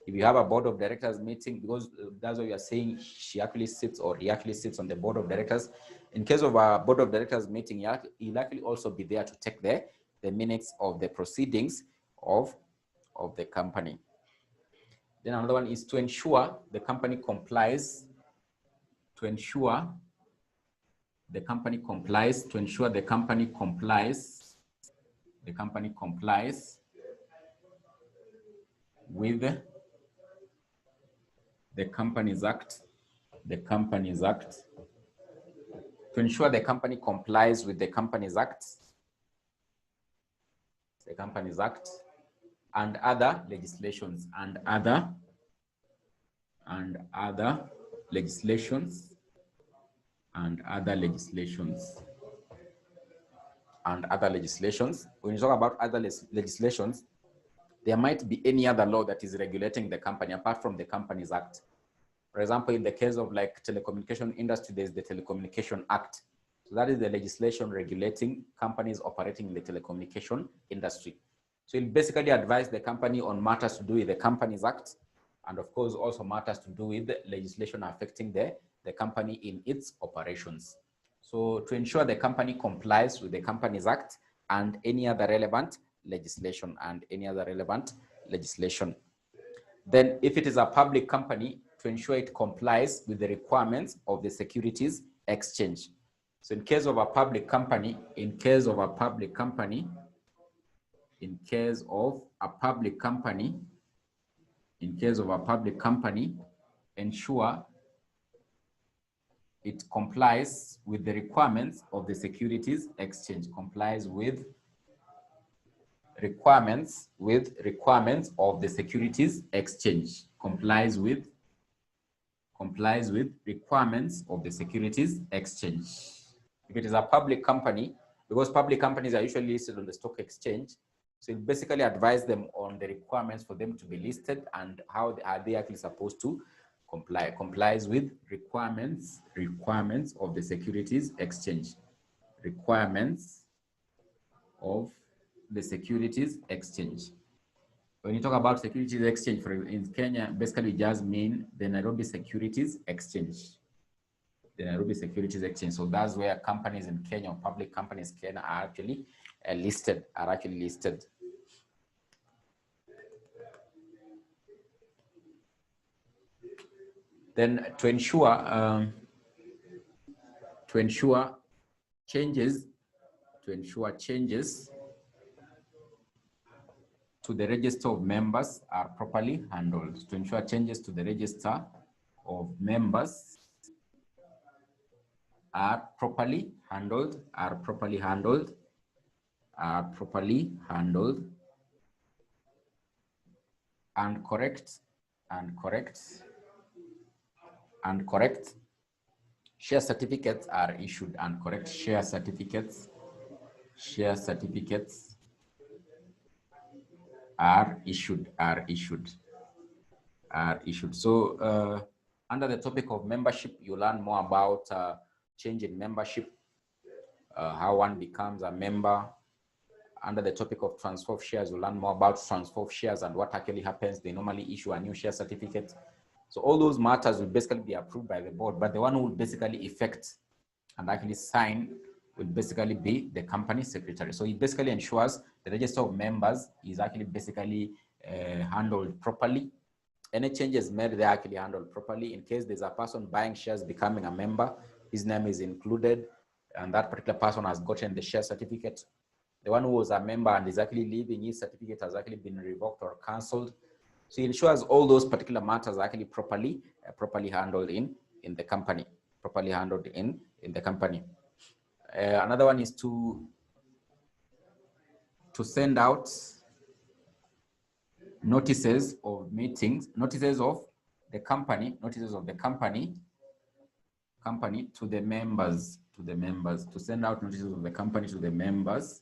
If you have a board of directors meeting, because that's what you are saying, she actually sits or he actually sits on the board of directors. In case of a board of directors meeting, he'll actually also be there to take the minutes of the proceedings of the company. Then another one is to ensure the company complies. To ensure the company complies with the Companies Act. To ensure the company complies with the Companies Act, and other legislations, When you talk about other legislations, there might be any other law that is regulating the company apart from the Companies Act. For example, in the case of like telecommunication industry, there's the Telecommunication Act. So that is the legislation regulating companies operating in the telecommunication industry. So it basically advise the company on matters to do with the Companies Act, and of course also matters to do with legislation affecting the company in its operations. So to ensure the company complies with the Companies Act and any other relevant legislation, Then if it is a public company, to ensure it complies with the requirements of the Securities Exchange. So in case of a public company, ensure it complies with the requirements of the Securities Exchange, requirements of the Securities Exchange, complies with requirements of the Securities Exchange. If it is a public company, because public companies are usually listed on the stock exchange, so it basically advise them on the requirements for them to be listed and how are they actually supposed to comply. Complies with requirements of the Securities Exchange. Requirements of the Securities Exchange. When you talk about Securities Exchange, in Kenya, basically just mean the Nairobi Securities Exchange. So that's where companies in Kenya, or public companies in Kenya, are actually listed. Then to ensure changes to the register of members are properly handled. To ensure changes to the register of members are properly handled and correct. Share certificates are issued and correct. Share certificates are issued. So under the topic of membership, you learn more about change in membership, how one becomes a member. Under the topic of transfer of shares, you learn more about transfer of shares and what actually happens. They normally issue a new share certificate. So all those matters will basically be approved by the board, but the one who will basically effect and actually sign will basically be the company secretary. So it basically ensures the register of members is actually basically handled properly. Any changes made, they're actually handled properly. In case there's a person buying shares becoming a member, his name is included, and that particular person has gotten the share certificate. The one who was a member and is actually leaving, his certificate has actually been revoked or cancelled. So it ensures all those particular matters are actually properly handled in the company, in the company. Another one is to send out notices of meetings, notices of the company to the members, to send out notices of the company to the members.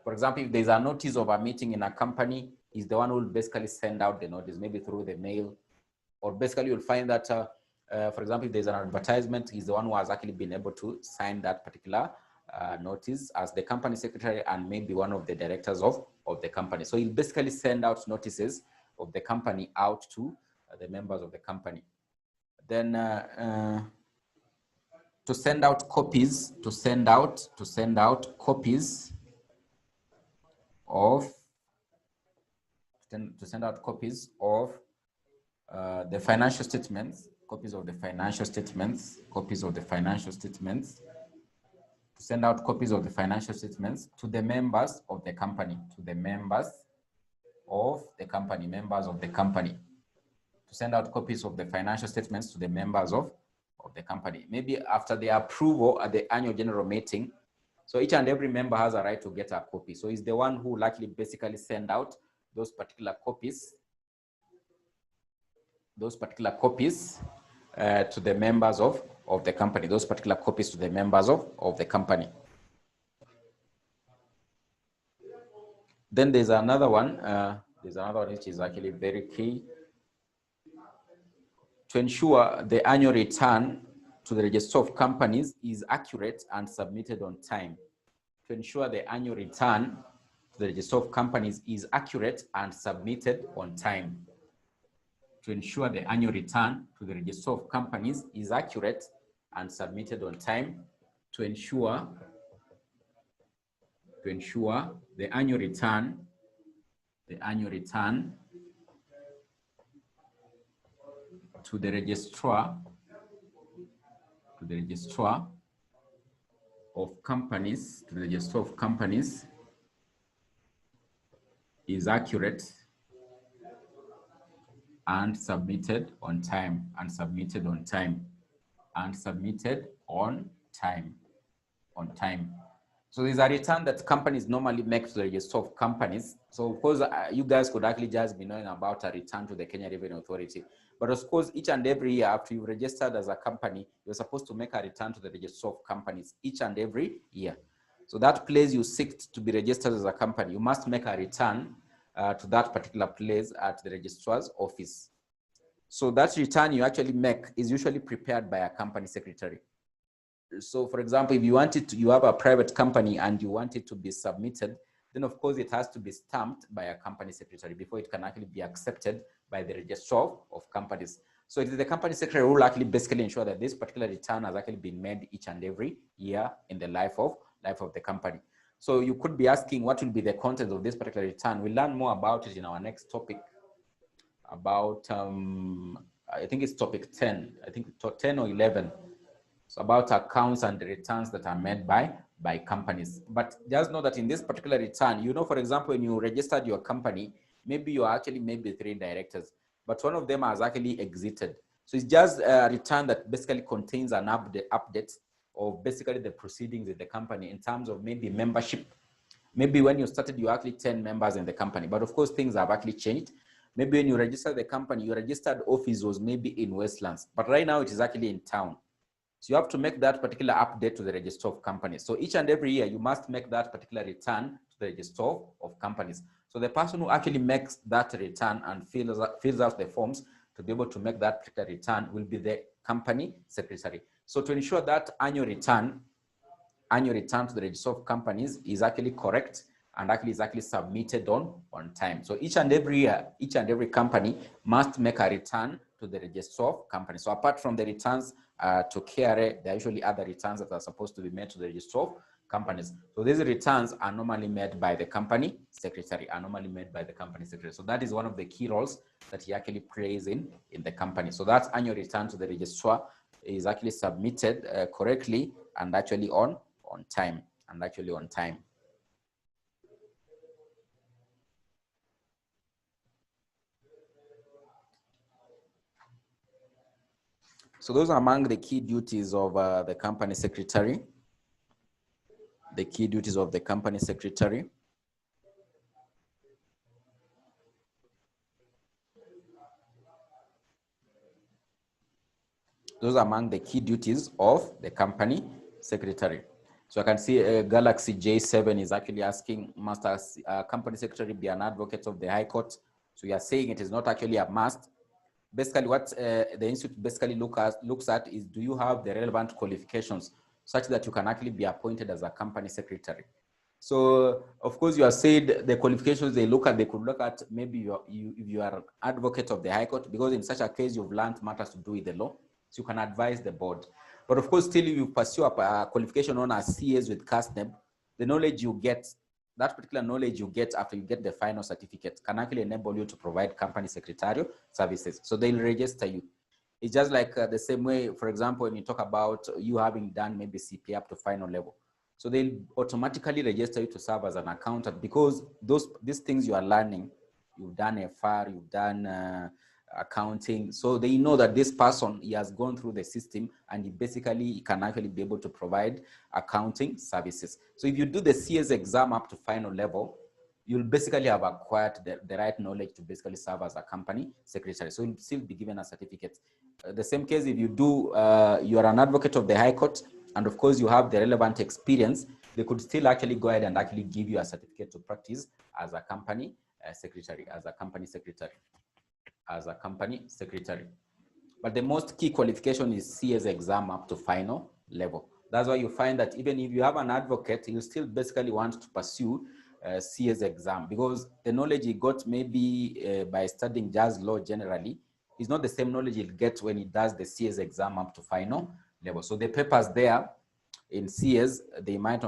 For example, if there's a notice of a meeting in a company, is the one who will basically send out the notice, maybe through the mail, or basically you'll find that, for example, if there's an advertisement, he's the one who has actually been able to sign that particular notice as the company secretary and maybe one of the directors of the company. So he'll basically send out notices of the company out to the members of the company. Then to send out copies of the financial statements, to send out copies of the financial statements to the members of the company, members of the company, to send out copies of the financial statements to the members of the company, maybe after the approval at the annual general meeting. So each and every member has a right to get a copy. So he's the one who will actually basically send out those particular copies to the members of the company, Then there's another one which is actually very key: to ensure the annual return to the register of companies is accurate and submitted on time. To ensure the annual return to the register of companies is accurate and submitted on time. To ensure the annual return to the register of companies is accurate and submitted on time. To ensure the annual return to the registrar of companies is accurate and submitted on time. So there's a return that companies normally make to the register of companies. So of course, you guys could actually just be knowing about a return to the Kenya Revenue Authority. But of course, each and every year after you registered as a company, you're supposed to make a return to the register of companies each and every year. So that place you seek to be registered as a company, you must make a return to that particular place at the registrar's office. So that return you actually make is usually prepared by a company secretary. So for example, if you you have a private company and you want it to be submitted, then of course it has to be stamped by a company secretary before it can actually be accepted by the registrar of companies. So it is the company secretary who will actually basically ensure that this particular return has actually been made each and every year in the life of the company. So you could be asking, what will be the content of this particular return? We'll learn more about it in our next topic about, I think it's topic 10, I think 10 or 11. So about accounts and the returns that are made by companies. But just know that in this particular return, you know, for example, when you registered your company, maybe you are actually maybe 3 directors, but one of them has actually exited. So it's just a return that basically contains an update of basically the proceedings in the company in terms of maybe membership. Maybe when you started, you were actually 10 members in the company, but of course things have actually changed. Maybe when you registered the company, your registered office was maybe in Westlands, but right now it is actually in town. So you have to make that particular update to the register of companies. So each and every year, you must make that particular return to the register of companies. So the person who actually makes that return and fills out the forms to be able to make that particular return will be the company secretary. So to ensure that annual return to the register of companies is actually correct and actually is actually submitted on time. So each and every year, each and every company must make a return to the register of companies. So apart from the returns to KRA, there are usually other returns that are supposed to be made to the register of companies. So these returns are normally made by the company secretary, So that is one of the key roles that he actually plays in the company. So that annual return to the registrar is actually submitted correctly and actually on time. So those are among the key duties of the company secretary. The key duties of the company secretary. Those are among the key duties of the company secretary. So I can see Galaxy J7 is actually asking, must a company secretary be an advocate of the High Court? So you are saying it is not actually a must. Basically, what the institute basically looks at is, do you have the relevant qualifications such that you can actually be appointed as a company secretary? So, of course, you have said the qualifications they could look at maybe if you are an advocate of the High Court, because in such a case, you've learned matters to do with the law, so you can advise the board. But of course, still, if you pursue a qualification on as CS with CASNEB, the knowledge you get, that particular knowledge you get after you get the final certificate can actually enable you to provide company secretarial services. So they'll register you. It's just like the same way, for example, when you talk about you having done maybe CPA up to final level. So they'll automatically register you to serve as an accountant, because these things you are learning, you've done FR, you've done accounting. So they know that this person, he has gone through the system and he can actually be able to provide accounting services. So if you do the CS exam up to final level, you'll basically have acquired the right knowledge to basically serve as a company secretary. So you'll still be given a certificate. The same case, if you do, you are an advocate of the High Court, and of course you have the relevant experience, they could still actually go ahead and actually give you a certificate to practice as a company secretary, But the most key qualification is CS exam up to final level. That's why you find that even if you have an advocate, you still basically want to pursue CS exam, because the knowledge he got maybe by studying jazz law generally is not the same knowledge he'll get when he does the CS exam up to final level. So the papers there in CS, they might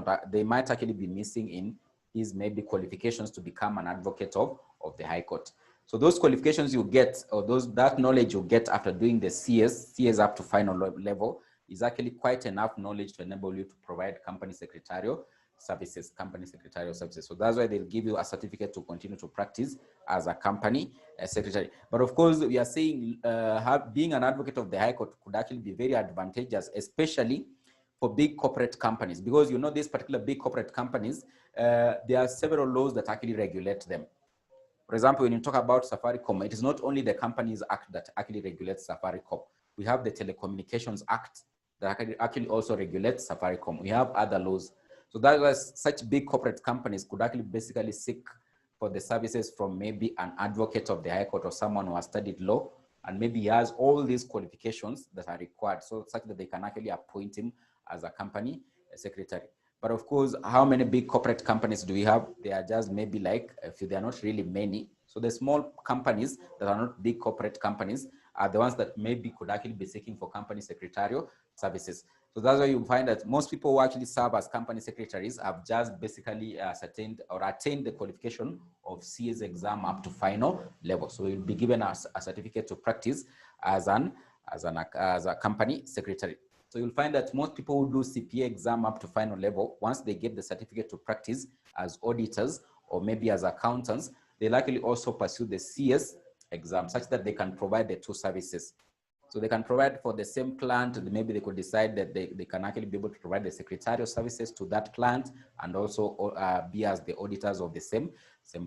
actually be missing in his maybe qualifications to become an advocate of the High Court. So those qualifications you get, or that knowledge you get after doing the CS up to final level, is actually quite enough knowledge to enable you to provide company secretarial services. So that's why they'll give you a certificate to continue to practice as a company secretary. But of course, we are saying being an advocate of the High Court could actually be very advantageous, especially for big corporate companies, because you know these particular big corporate companies, there are several laws that actually regulate them. For example, when you talk about Safaricom, it is not only the Companies Act that actually regulates Safaricom. We have the Telecommunications Act that actually also regulates Safaricom. We have other laws. So that was such big corporate companies could actually basically seek for the services from maybe an advocate of the High Court or someone who has studied law, and maybe he has all these qualifications that are required, so such that they can actually appoint him as a company secretary. But of course, how many big corporate companies do we have? They are just maybe like a few, they are not really many. So the small companies that are not big corporate companies are the ones that maybe could actually be seeking for company secretarial services. So that's why you find that most people who actually serve as company secretaries have just basically attained the qualification of CS exam up to final level. So you'll be given a certificate to practice as a company secretary. So you'll find that most people who do CPA exam up to final level, once they get the certificate to practice as auditors or maybe as accountants, they likely also pursue the CS exam such that they can provide the two services. So they can provide for the same client, maybe they could decide that they can actually be able to provide the secretarial services to that client and also be as the auditors of the same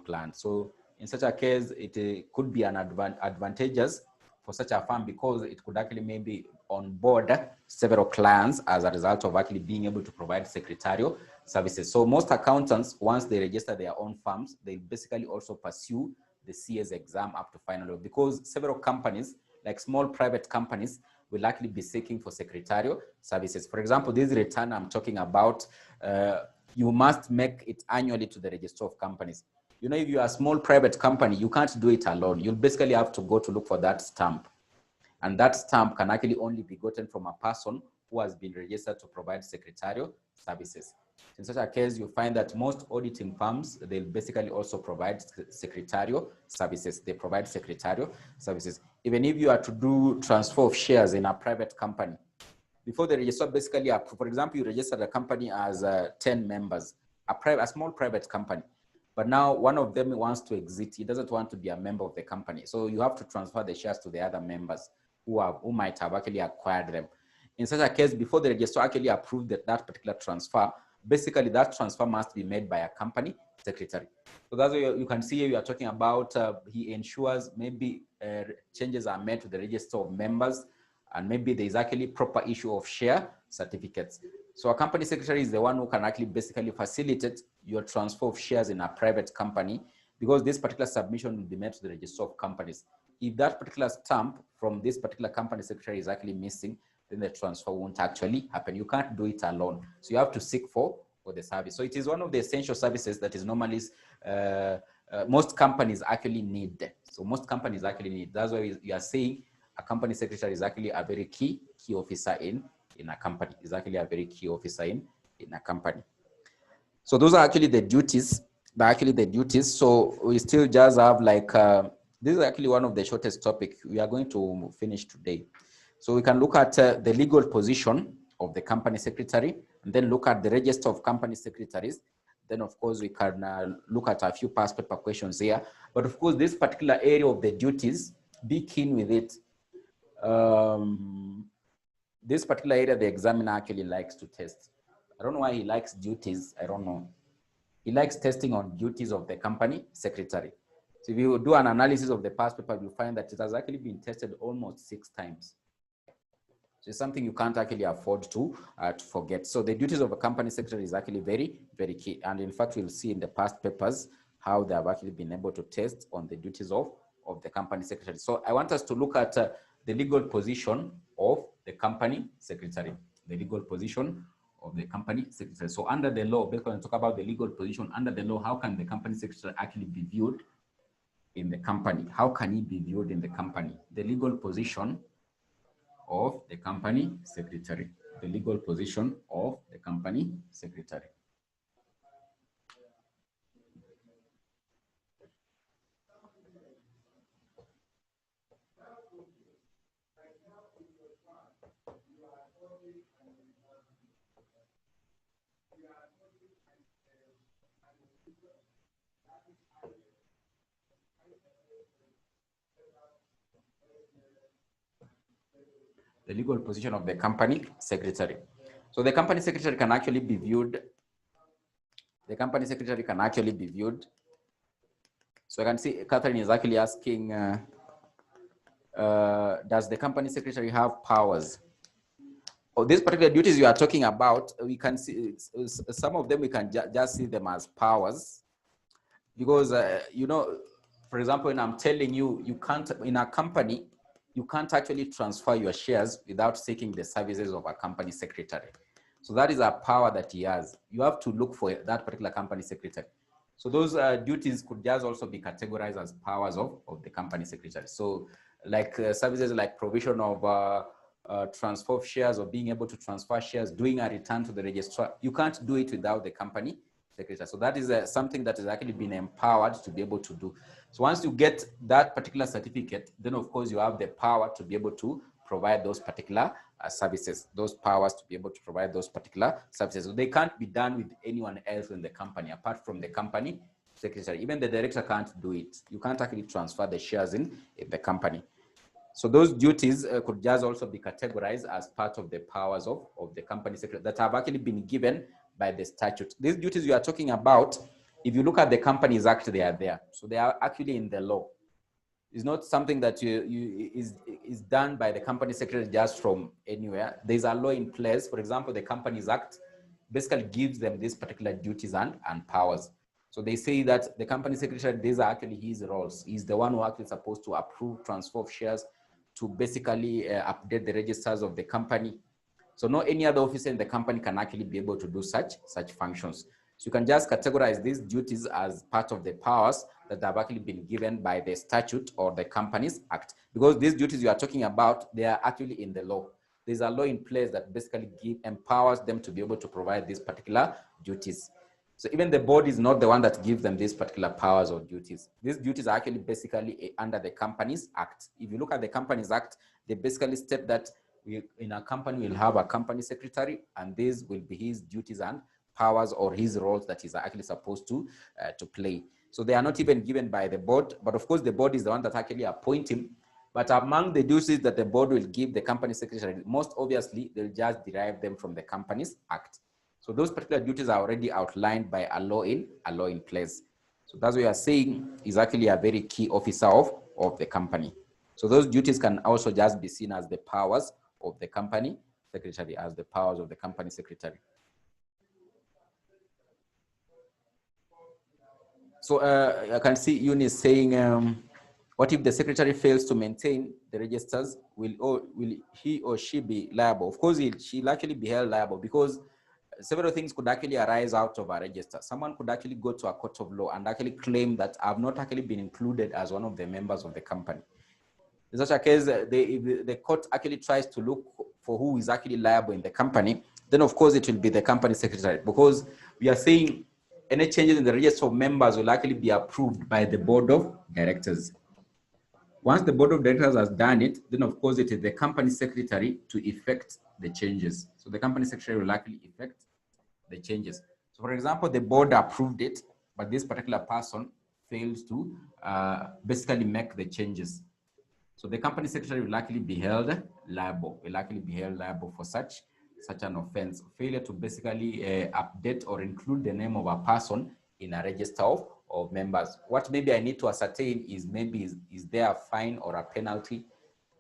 client. So in such a case, it could be an advantageous for such a firm, because it could actually maybe onboard several clients as a result of actually being able to provide secretarial services. So most accountants, once they register their own firms, they basically also pursue the CS exam up to final level, because several companies, like small private companies, will likely be seeking for secretarial services. For example, this return I'm talking about, you must make it annually to the register of companies. You know, if you are a small private company, you can't do it alone. You'll basically have to go to look for that stamp. And that stamp can actually only be gotten from a person who has been registered to provide secretarial services. In such a case, you find that most auditing firms, they'll basically also provide secretarial services. They provide secretarial services. Even if you are to do transfer of shares in a private company, before the register basically, for example, you registered a company as 10 members, a small private company. But now one of them wants to exit. He doesn't want to be a member of the company. So you have to transfer the shares to the other members who might have actually acquired them. In such a case, before the registrar actually approved that particular transfer, basically that transfer must be made by a company secretary. So that's why you can see here, you are talking about he ensures maybe changes are made to the register of members, and maybe there is actually proper issue of share certificates. So a company secretary is the one who can actually basically facilitate your transfer of shares in a private company, because this particular submission will be made to the register of companies. If that particular stamp from this particular company secretary is actually missing, then the transfer won't actually happen. You can't do it alone. So you have to seek for the service. So it is one of the essential services that is normally most companies actually need. So most companies actually need. That's why we are saying a company secretary is actually a very key officer in a company. Is actually a very key officer in a company. So those are actually the duties. So we still just have like this is actually one of the shortest topics we are going to finish today. So we can look at the legal position of the company secretary, and then look at the register of company secretaries. Then, of course, we can look at a few past paper questions here. But of course, this particular area of the duties, be keen with it. This particular area, the examiner actually likes to test. I don't know why he likes duties. I don't know. He likes testing on duties of the company secretary. So if you do an analysis of the past paper, you'll find that it has actually been tested almost 6 times. So it's something you can't actually afford to forget. So the duties of a company secretary is actually very, very key. And in fact, we'll see in the past papers how they have actually been able to test on the duties of the company secretary. So I want us to look at the legal position of the company secretary. The legal position of the company secretary. So under the law, basically when we talk about the legal position under the law, how can the company secretary actually be viewed in the company? How can he be viewed in the company? The legal position of the company secretary. The legal position of the company secretary. The legal position of the company secretary. So the company secretary can actually be viewed. The company secretary can actually be viewed. So I can see Catherine is actually asking, does the company secretary have powers? Or these particular duties you are talking about, we can see some of them, we can just see them as powers. Because, you know, for example, when I'm telling you, you can't, in a company, you can't actually transfer your shares without seeking the services of a company secretary. So that is a power that he has. You have to look for that particular company secretary. So those duties could just also be categorized as powers of the company secretary. So like services like provision of transfer of shares, or being able to transfer shares, doing a return to the registrar. You can't do it without the company secretary. So that is something that has actually been empowered to be able to do. So once you get that particular certificate, then of course you have the power to be able to provide those particular services, those powers to be able to provide those particular services. So they can't be done with anyone else in the company apart from the company secretary. Even the director can't do it. You can't actually transfer the shares in the company. So those duties could just also be categorized as part of the powers of the company secretary that have actually been given by the statute. These duties you are talking about, if you look at the Companies Act, they are there. So they are actually in the law. It's not something that is done by the company secretary just from anywhere. There's a law in place. For example, the Companies Act basically gives them these particular duties and powers. So they say that the company secretary, these are actually his roles. He's the one who actually supposed to approve transfer of shares, to basically update the registers of the company. So not any other officer in the company can actually be able to do such functions. So you can just categorize these duties as part of the powers that have actually been given by the statute or the Companies Act. Because these duties you are talking about, they are actually in the law. There's a law in place that basically empowers them to be able to provide these particular duties. So even the board is not the one that gives them these particular powers or duties. These duties are actually basically under the Companies Act. If you look at the Companies Act, they basically state that in a company we'll have a company secretary, and these will be his duties and powers or his roles that he's actually supposed to play. So they are not even given by the board, but of course the board is the one that actually appoint him. But among the duties that the board will give the company secretary, most obviously they'll just derive them from the Companies Act. So those particular duties are already outlined by a law in place. So that's what you are saying is actually a very key officer of the company. So those duties can also just be seen as the powers of the company secretary, as the powers of the company secretary. So I can see Eunice saying, what if the secretary fails to maintain the registers? Will he or she be liable? Of course, she'll actually be held liable, because several things could actually arise out of a register. Someone could actually go to a court of law and actually claim that I've not actually been included as one of the members of the company. In such a case, if the court actually tries to look for who is actually liable in the company, then of course it will be the company secretary, because we are saying any changes in the register of members will actually be approved by the board of directors. Once the board of directors has done it, then of course it is the company secretary to effect the changes. So the company secretary will actually effect the changes. So for example, the board approved it, but this particular person fails to basically make the changes. So the company secretary will likely be held liable, for such an offense. Failure to basically update or include the name of a person in a register of members. What maybe I need to ascertain is maybe is there a fine or a penalty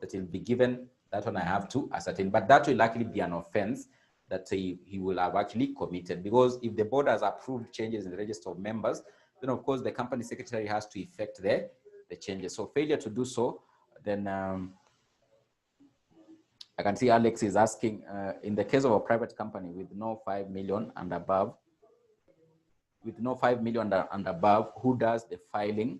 that will be given? That one I have to ascertain, but that will likely be an offense that he will have actually committed, because if the board has approved changes in the register of members, then of course the company secretary has to effect the changes. So failure to do so, then I can see Alex is asking, in the case of a private company with no 5 million and above, who does the filing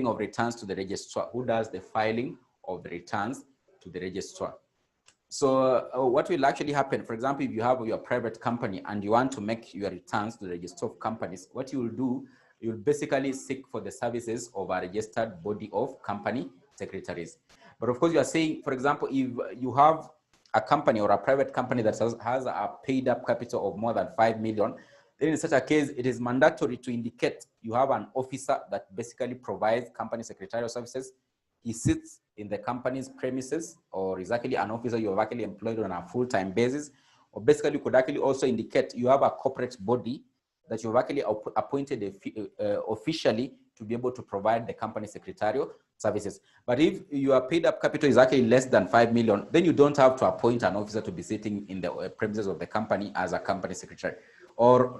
of returns to the registrar? Who does the filing of the returns to the registrar? So what will actually happen, for example, if you have your private company and you want to make your returns to the register of companies, what you will do, you'll basically seek for the services of a registered body of company secretaries. But of course, you are saying, for example, if you have a company or a private company that has a paid up capital of more than 5 million, then in such a case, it is mandatory to indicate you have an officer that basically provides company secretarial services. He sits in the company's premises, or is actually an officer you have actually employed on a full-time basis. Or basically, you could actually also indicate you have a corporate body that you've actually appointed officially to be able to provide the company secretarial services. But if your paid up capital is actually less than 5 million, then you don't have to appoint an officer to be sitting in the premises of the company as a company secretary. Or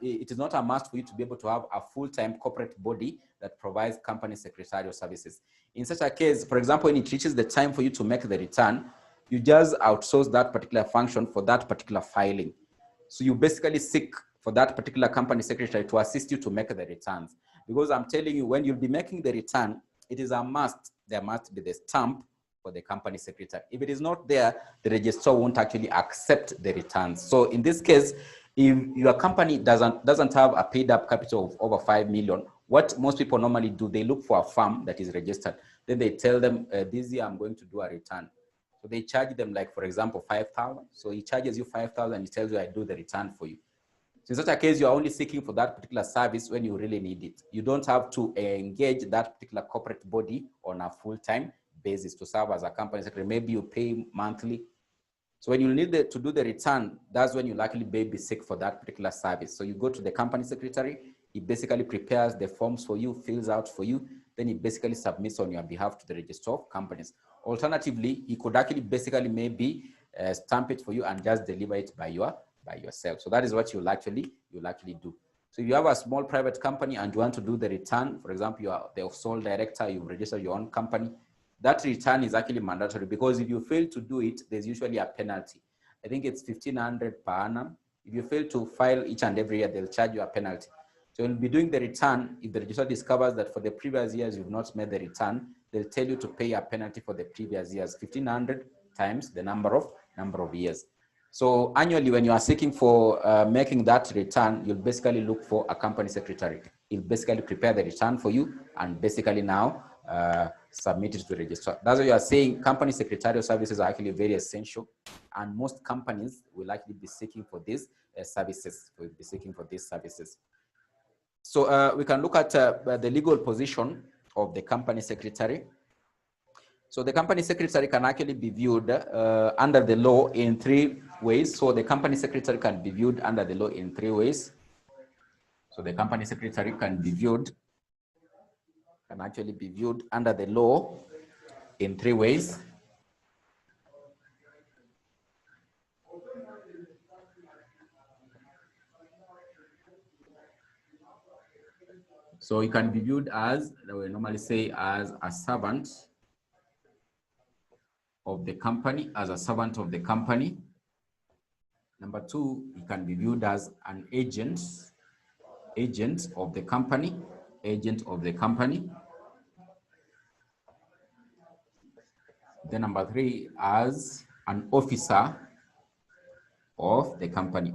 it is not a must for you to be able to have a full-time corporate body that provides company secretarial services. In such a case, for example, when it reaches the time for you to make the return, you just outsource that particular function for that particular filing. So you basically seek for that particular company secretary to assist you to make the returns. Because I'm telling you, when you'll be making the return, it is a must. There must be the stamp for the company secretary. If it is not there, the registrar won't actually accept the returns. So in this case, if your company doesn't have a paid up capital of over 5 million, what most people normally do, they look for a firm that is registered. Then they tell them, this year I'm going to do a return. So they charge them, like, for example, 5,000. So he charges you 5,000. He tells you, I do the return for you. So in such a case, you are only seeking for that particular service when you really need it. You don't have to engage that particular corporate body on a full-time basis to serve as a company secretary. Maybe you pay monthly. So when you need to do the return, that's when you likely be sick for that particular service. So you go to the company secretary, he basically prepares the forms for you, fills out for you, then he basically submits on your behalf to the register of companies. Alternatively, he could actually basically maybe stamp it for you and just deliver it by yourself. So that is what you'll actually do. So if you have a small private company and you want to do the return, for example, you are the sole director, you've registered your own company, that return is actually mandatory, because if you fail to do it, there's usually a penalty. I think it's 1,500 per annum If you fail to file each and every year, they'll charge you a penalty. So you'll be doing the return. If the registrar discovers that for the previous years you've not made the return, they'll tell you to pay a penalty for the previous years, 1,500 times the number of years. So annually, when you are seeking for making that return, you'll basically look for a company secretary. He'll basically prepare the return for you and basically now submit it to the registrar. That's why you are saying company secretarial services are actually very essential, and most companies will actually be seeking for these services. Will be seeking for these services. So we can look at the legal position of the company secretary. So the company secretary can actually be viewed under the law in 3 ways. So the company secretary can be viewed under the law in 3 ways. So the company secretary can actually be viewed under the law in 3 ways. So it can be viewed as, we normally say, as a servant of the company, Number 2, it can be viewed as an agent of the company, Then number 3, as an officer of the company,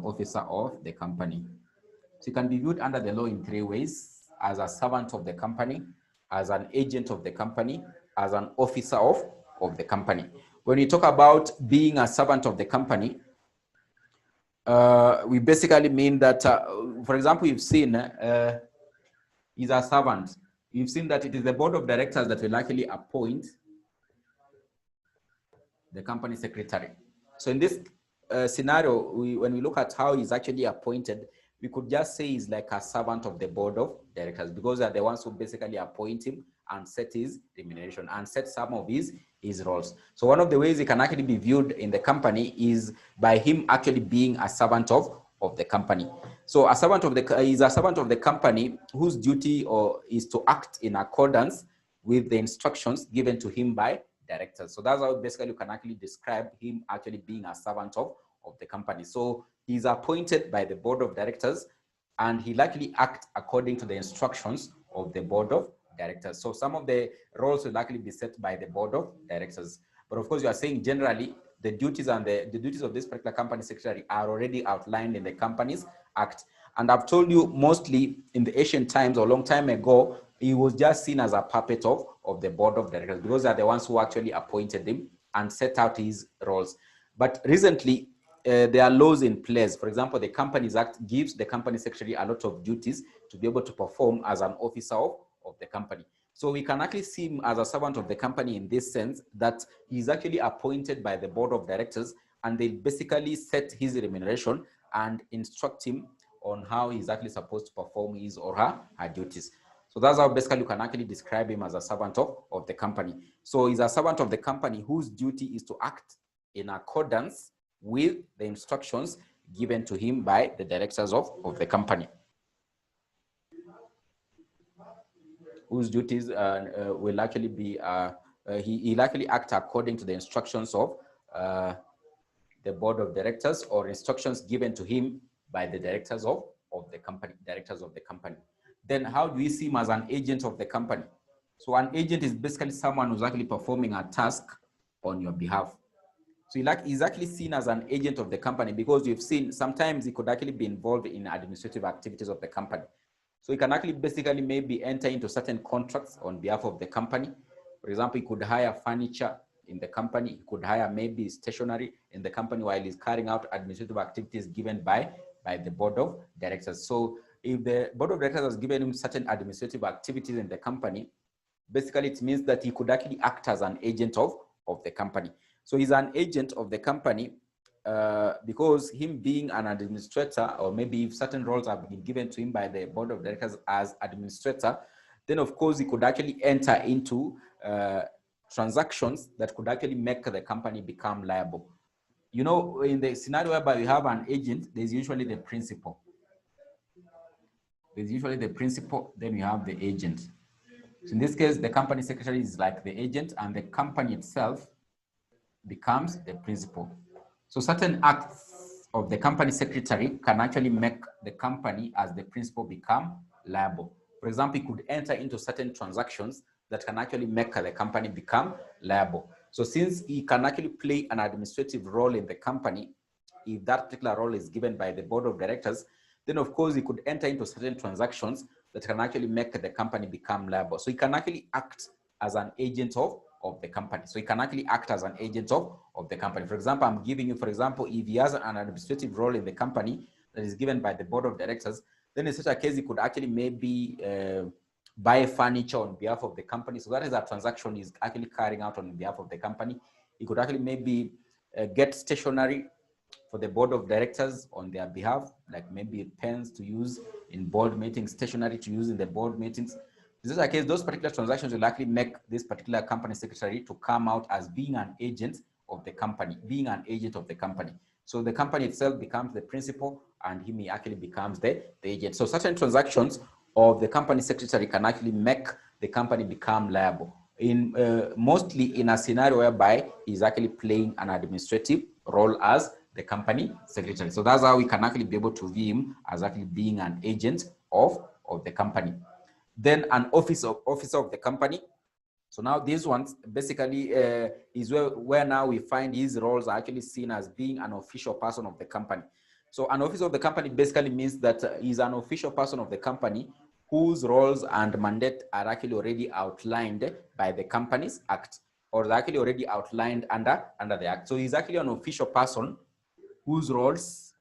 So it can be viewed under the law in 3 ways: as a servant of the company, as an agent of the company, as an officer of the company. When you talk about being a servant of the company, we basically mean that, for example, you've seen is a servant. You've seen that it is the board of directors that will actually appoint the company secretary. So in this scenario, when we look at how he's actually appointed, we could just say he's like a servant of the board of directors, because they're the ones who basically appoint him and set his remuneration and set some of his roles. So one of the ways he can actually be viewed in the company is by him actually being a servant of the company. So a servant of is a servant of the company whose duty is to act in accordance with the instructions given to him by directors. So that's how basically you can actually describe him actually being a servant of the company. So he's appointed by the board of directors, and he likely acts according to the instructions of the board of directors. So some of the roles will likely be set by the board of directors. But of course, you are saying generally the duties and the duties of this particular company secretary are already outlined in the Companies Act. And I've told you, mostly in the ancient times or long time ago, he was just seen as a puppet of the board of directors, because they're the ones who actually appointed him and set out his roles. But recently, there are laws in place. For example, the Companies Act gives the company secretary a lot of duties to be able to perform as an officer of the company. So we can actually see him as a servant of the company in this sense, that he's actually appointed by the board of directors, and they basically set his remuneration and instruct him on how he's actually supposed to perform his or her duties. So that's how basically you can actually describe him as a servant of the company. So he's a servant of the company whose duty is to act in accordance with the instructions given to him by the directors of the company. Whose duties will actually be, he'll actually act according to the instructions of the board of directors, or instructions given to him by the directors of the company, Then how do we see him as an agent of the company? So an agent is basically someone who's actually performing a task on your behalf. So he's actually seen as an agent of the company, because you've seen sometimes he could actually be involved in administrative activities of the company. So he can actually basically maybe enter into certain contracts on behalf of the company. For example, he could hire furniture in the company. He could hire maybe stationery in the company while he's carrying out administrative activities given by the board of directors. So if the board of directors has given him certain administrative activities in the company, basically it means that he could actually act as an agent of the company. So he's an agent of the company because him being an administrator, or maybe if certain roles have been given to him by the board of directors as administrator, then of course he could actually enter into transactions that could actually make the company become liable. You know, in the scenario whereby you have an agent, there's usually the principal. Then you have the agent. So in this case, the company secretary is like the agent, and the company itself becomes the principal. So certain acts of the company secretary can actually make the company as the principal become liable. For example, he could enter into certain transactions that can actually make the company become liable. So since he can actually play an administrative role in the company, if that particular role is given by the board of directors, then of course he could enter into certain transactions that can actually make the company become liable. So he can actually act as an agent of the company. So he can actually act as an agent of the company. For example, I'm giving you, for example, if he has an administrative role in the company that is given by the board of directors, then in such a case, he could actually maybe buy furniture on behalf of the company. So that is a transaction he's actually carrying out on behalf of the company. He could actually maybe get stationery for the board of directors on their behalf, like maybe pens to use in board meetings, stationery to use in the board meetings. In such a case, those particular transactions will actually make this particular company secretary to come out as being an agent of the company, being an agent of the company. So the company itself becomes the principal and he may actually becomes the agent. So certain transactions of the company secretary can actually make the company become liable. In mostly in a scenario whereby he's actually playing an administrative role as the company secretary. So that's how we can actually be able to view him as actually being an agent of the company. Then an officer of the company. So now these ones basically is where now we find his roles are actually seen as being an official person of the company. So an officer of the company basically means that he's an official person of the company whose roles and mandate are actually already outlined by the Companies Act, or they're actually already outlined under the Act. So he's actually an official person whose roles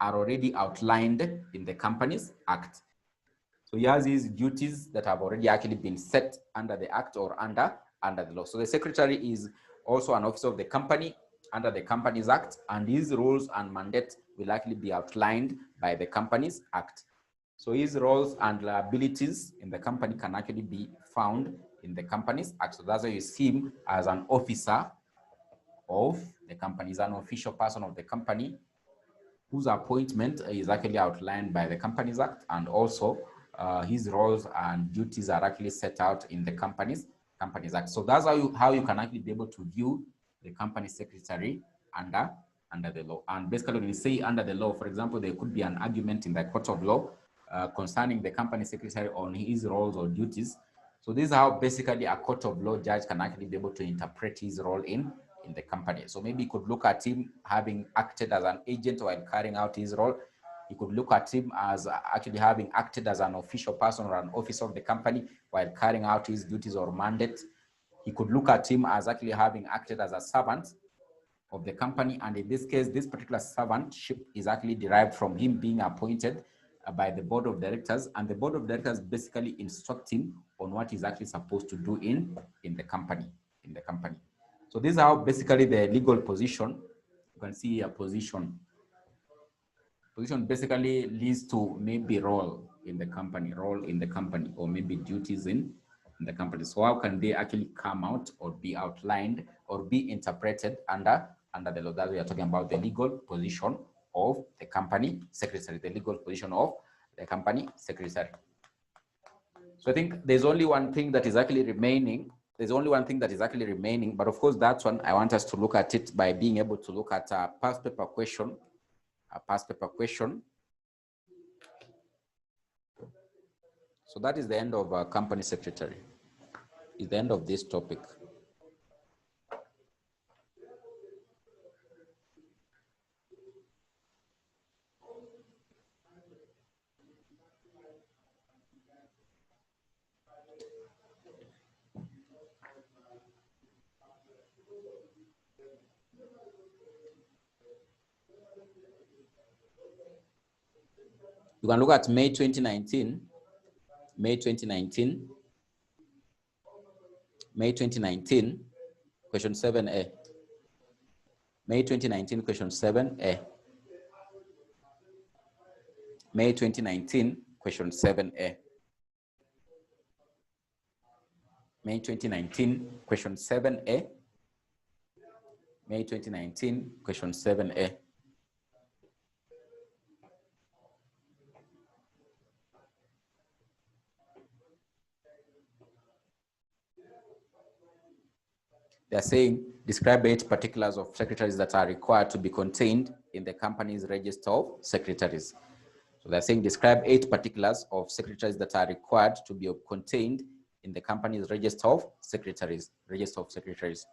are already outlined in the Companies Act. So he has his duties that have already actually been set under the Act or under the law. So the secretary is also an officer of the company under the Companies Act, and his roles and mandate will actually be outlined by the Companies Act. So his roles and liabilities in the company can actually be found in the Companies Act. So that's why you see him as an officer of the company. He's an official person of the company whose appointment is actually outlined by the Companies Act, and also his roles and duties are actually set out in the Companies Act. So that's how you can actually be able to view the company secretary under the law. And basically, when you say under the law, for example, there could be an argument in the court of law concerning the company secretary on his roles or duties. So this is how basically a court of law judge can actually be able to interpret his role in the company. So maybe you could look at him having acted as an agent while carrying out his role. You could look at him as actually having acted as an official person or an officer of the company while carrying out his duties or mandate. He could look at him as actually having acted as a servant of the company. And in this case, this particular servantship is actually derived from him being appointed by the board of directors, and the board of directors basically instruct him on what he's actually supposed to do in the company. So this is how basically the legal position, you can see a position basically leads to maybe role in the company, or maybe duties in the company. So how can they actually come out or be outlined or be interpreted under the law? That we are talking about the legal position of the company secretary, the legal position of the company secretary. So I think there's only one thing that is actually remaining. But of course, that's one I want us to look at it by being able to look at a past paper question. So that is the end of company secretary. Is the end of this topic. You can look at May 2019, question 7A. May 2019, question 7A. May 2019, question 7A. May 2019, question 7A. May 2019, question 7A. They're saying describe 8 particulars of secretaries that are required to be contained in the company's register of secretaries. So they're saying describe 8 particulars of secretaries that are required to be contained in the company's register of secretaries. Register of secretaries.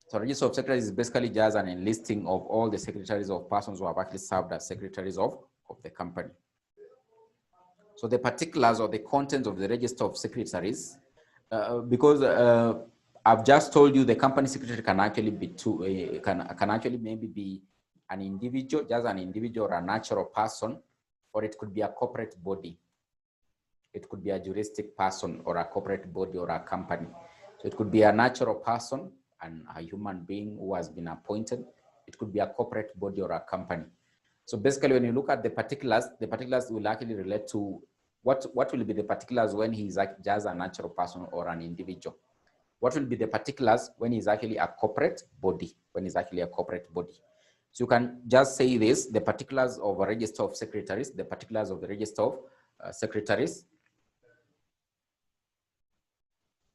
So register of secretaries is basically just an enlisting of all the secretaries of persons who have actually served as secretaries of the company. So the particulars or the contents of the register of secretaries, because I've just told you the company secretary can actually be can actually maybe be an individual, just an individual or a natural person, or it could be a corporate body. It could be a juristic person or a corporate body or a company. So it could be a natural person and a human being who has been appointed. It could be a corporate body or a company. So basically, when you look at the particulars will actually relate to what will be the particulars when he's just a natural person or an individual. What will be the particulars when he's actually a corporate body, So you can just say this, the particulars of a register of secretaries, the particulars of the register of secretaries.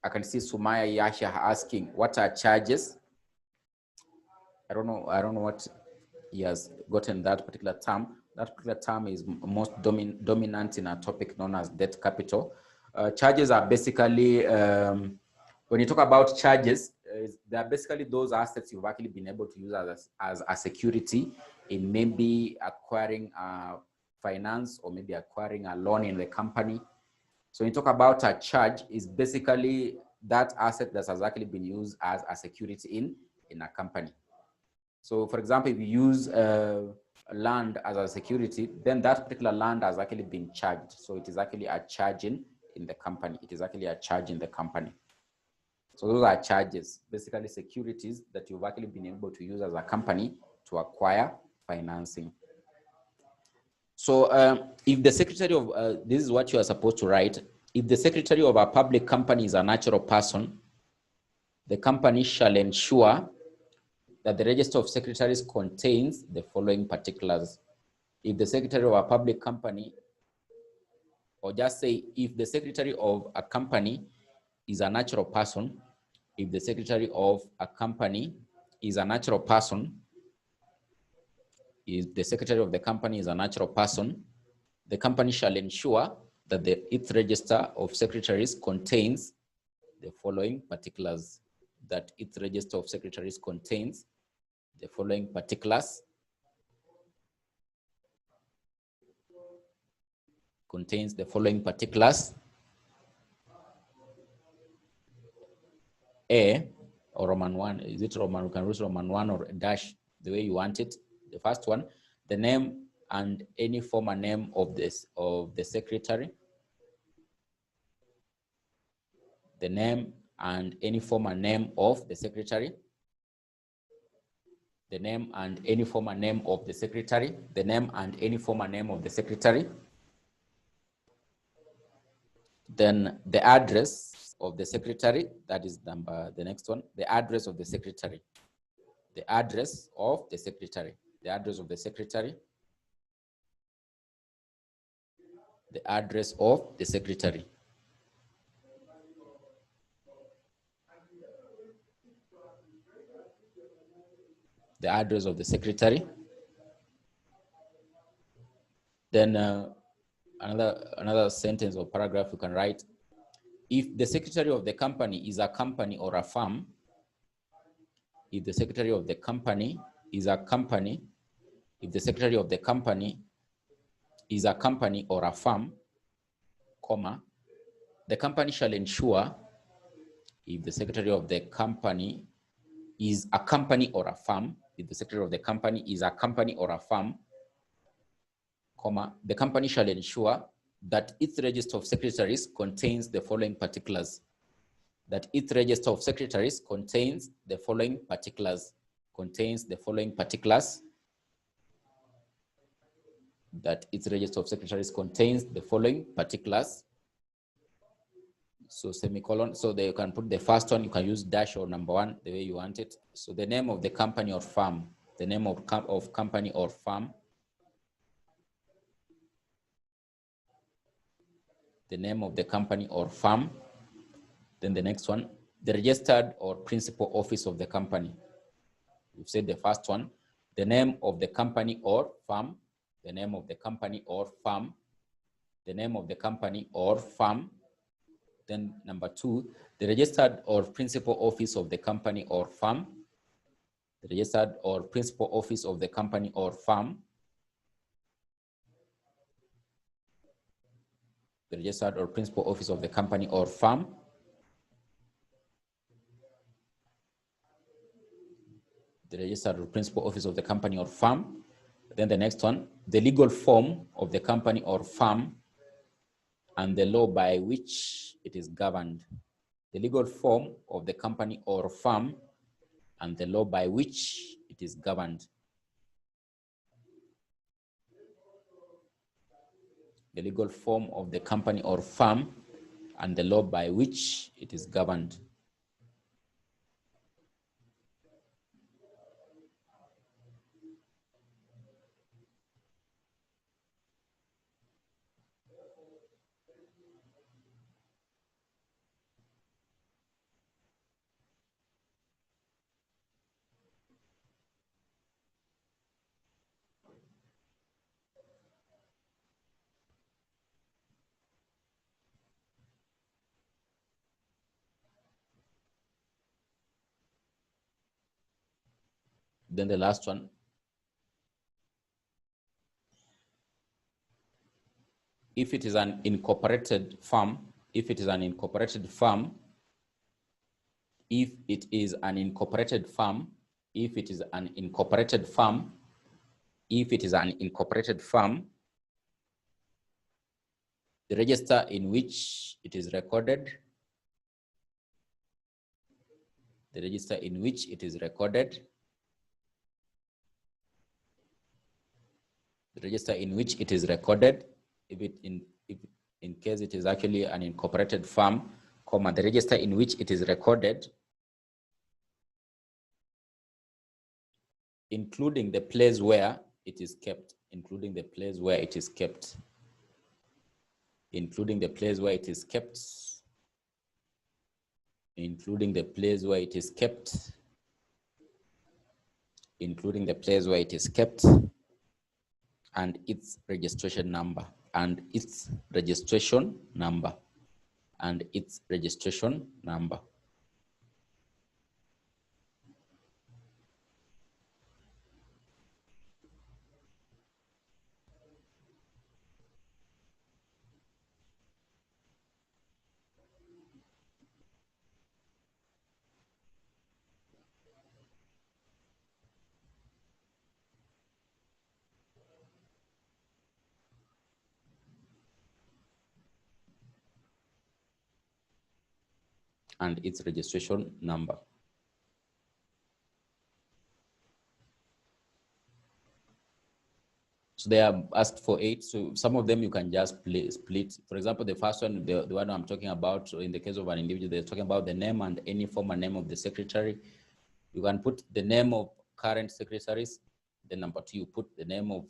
I can see Sumaya Yasha asking, what are charges? I don't know what he has gotten that particular term. That particular term is most dominant in a topic known as debt capital. Charges are basically, when you talk about charges, they are basically those assets you've actually been able to use as a security in maybe acquiring finance or maybe acquiring a loan in the company. So when you talk about a charge, is basically that asset that has actually been used as a security in a company. So for example, if you use land as a security, then that particular land has actually been charged. So it is actually a charge in the company. It is actually a charge in the company. So those are charges, basically securities that you've actually been able to use as a company to acquire financing. So if the secretary of, this is what you are supposed to write. If the secretary of a public company is a natural person, the company shall ensure that the register of secretaries contains the following particulars. If the secretary of a public company, or just say, if the secretary of a company is a natural person, if the secretary of a company is a natural person, if the secretary of the company is a natural person, the company shall ensure that its register of secretaries contains the following particulars. That its register of secretaries contains the following particulars. Contains the following particulars. A or Roman 1, is it Roman? You can use Roman 1 or dash the way you want it. The first one, the name and any former name of the secretary. The name and any former name of the secretary. The name and any former name of the secretary. The name and any former name of the secretary. Then the address of the secretary, that is the next one, the address of the secretary. The address of the secretary. The address of the secretary. The address of the secretary. The address of the secretary. Then another sentence or paragraph you can write. If the secretary of the company is a company or a firm, if the secretary of the company is a company, if the secretary of the company is a company or a firm, comma, the company shall ensure, if the secretary of the company is a company or a firm, if the secretary of the company is a company or a firm, comma, the company shall ensure that its register of secretaries contains the following particulars. That its register of secretaries contains the following particulars. Contains the following particulars. That its register of secretaries contains the following particulars. So semicolon, so you can put the first one, you can use dash or number 1, the way you want it. So the name of the company or firm, the name of company or firm, the name of the company or firm. Then the next one, the registered or principal office of the company. We've said the first one, the name of the company or firm, the name of the company or firm, the name of the company or firm. Then number two, the registered or principal office of the company or firm, the registered or principal office of the company or firm, the registered or principal office of the company or firm. The registered or principal office of the company or firm. Then the next one, the legal form of the company or firm and the law by which it is governed. The legal form of the company or firm and the law by which it is governed. The legal form of the company or firm and the law by which it is governed. Then the last one, if it is an incorporated firm, if it is an incorporated firm, if it is an incorporated firm, if it is an incorporated firm, if it is an incorporated firm, the register in which it is recorded, the register in which it is recorded, the register in which it is recorded, if in case it is actually an incorporated firm, comma, the register in which it is recorded, including the place where it is kept, including the place where it is kept, including the place where it is kept, including the place where it is kept, including the place where it is kept, and its registration number, and its registration number, and its registration number. And its registration number. So they are asked for 8. So some of them you can just split. For example, the first one, the one I'm talking about, so in the case of an individual, they're talking about the name and any former name of the secretary. You can put the name of current secretaries. Then number 2, you put the name of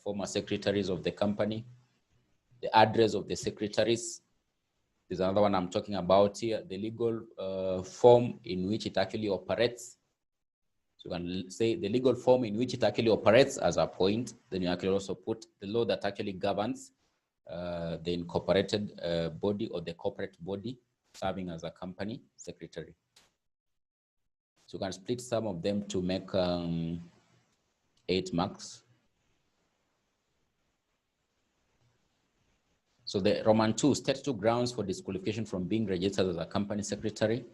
former secretaries of the company, the address of the secretaries. There's another one I'm talking about here, the legal form in which it actually operates. So you can say the legal form in which it actually operates as a point. Then you actually also put the law that actually governs the incorporated body or the corporate body serving as a company secretary. So you can split some of them to make 8 marks. So the Roman 2, state 2 grounds for disqualification from being registered as a company secretary.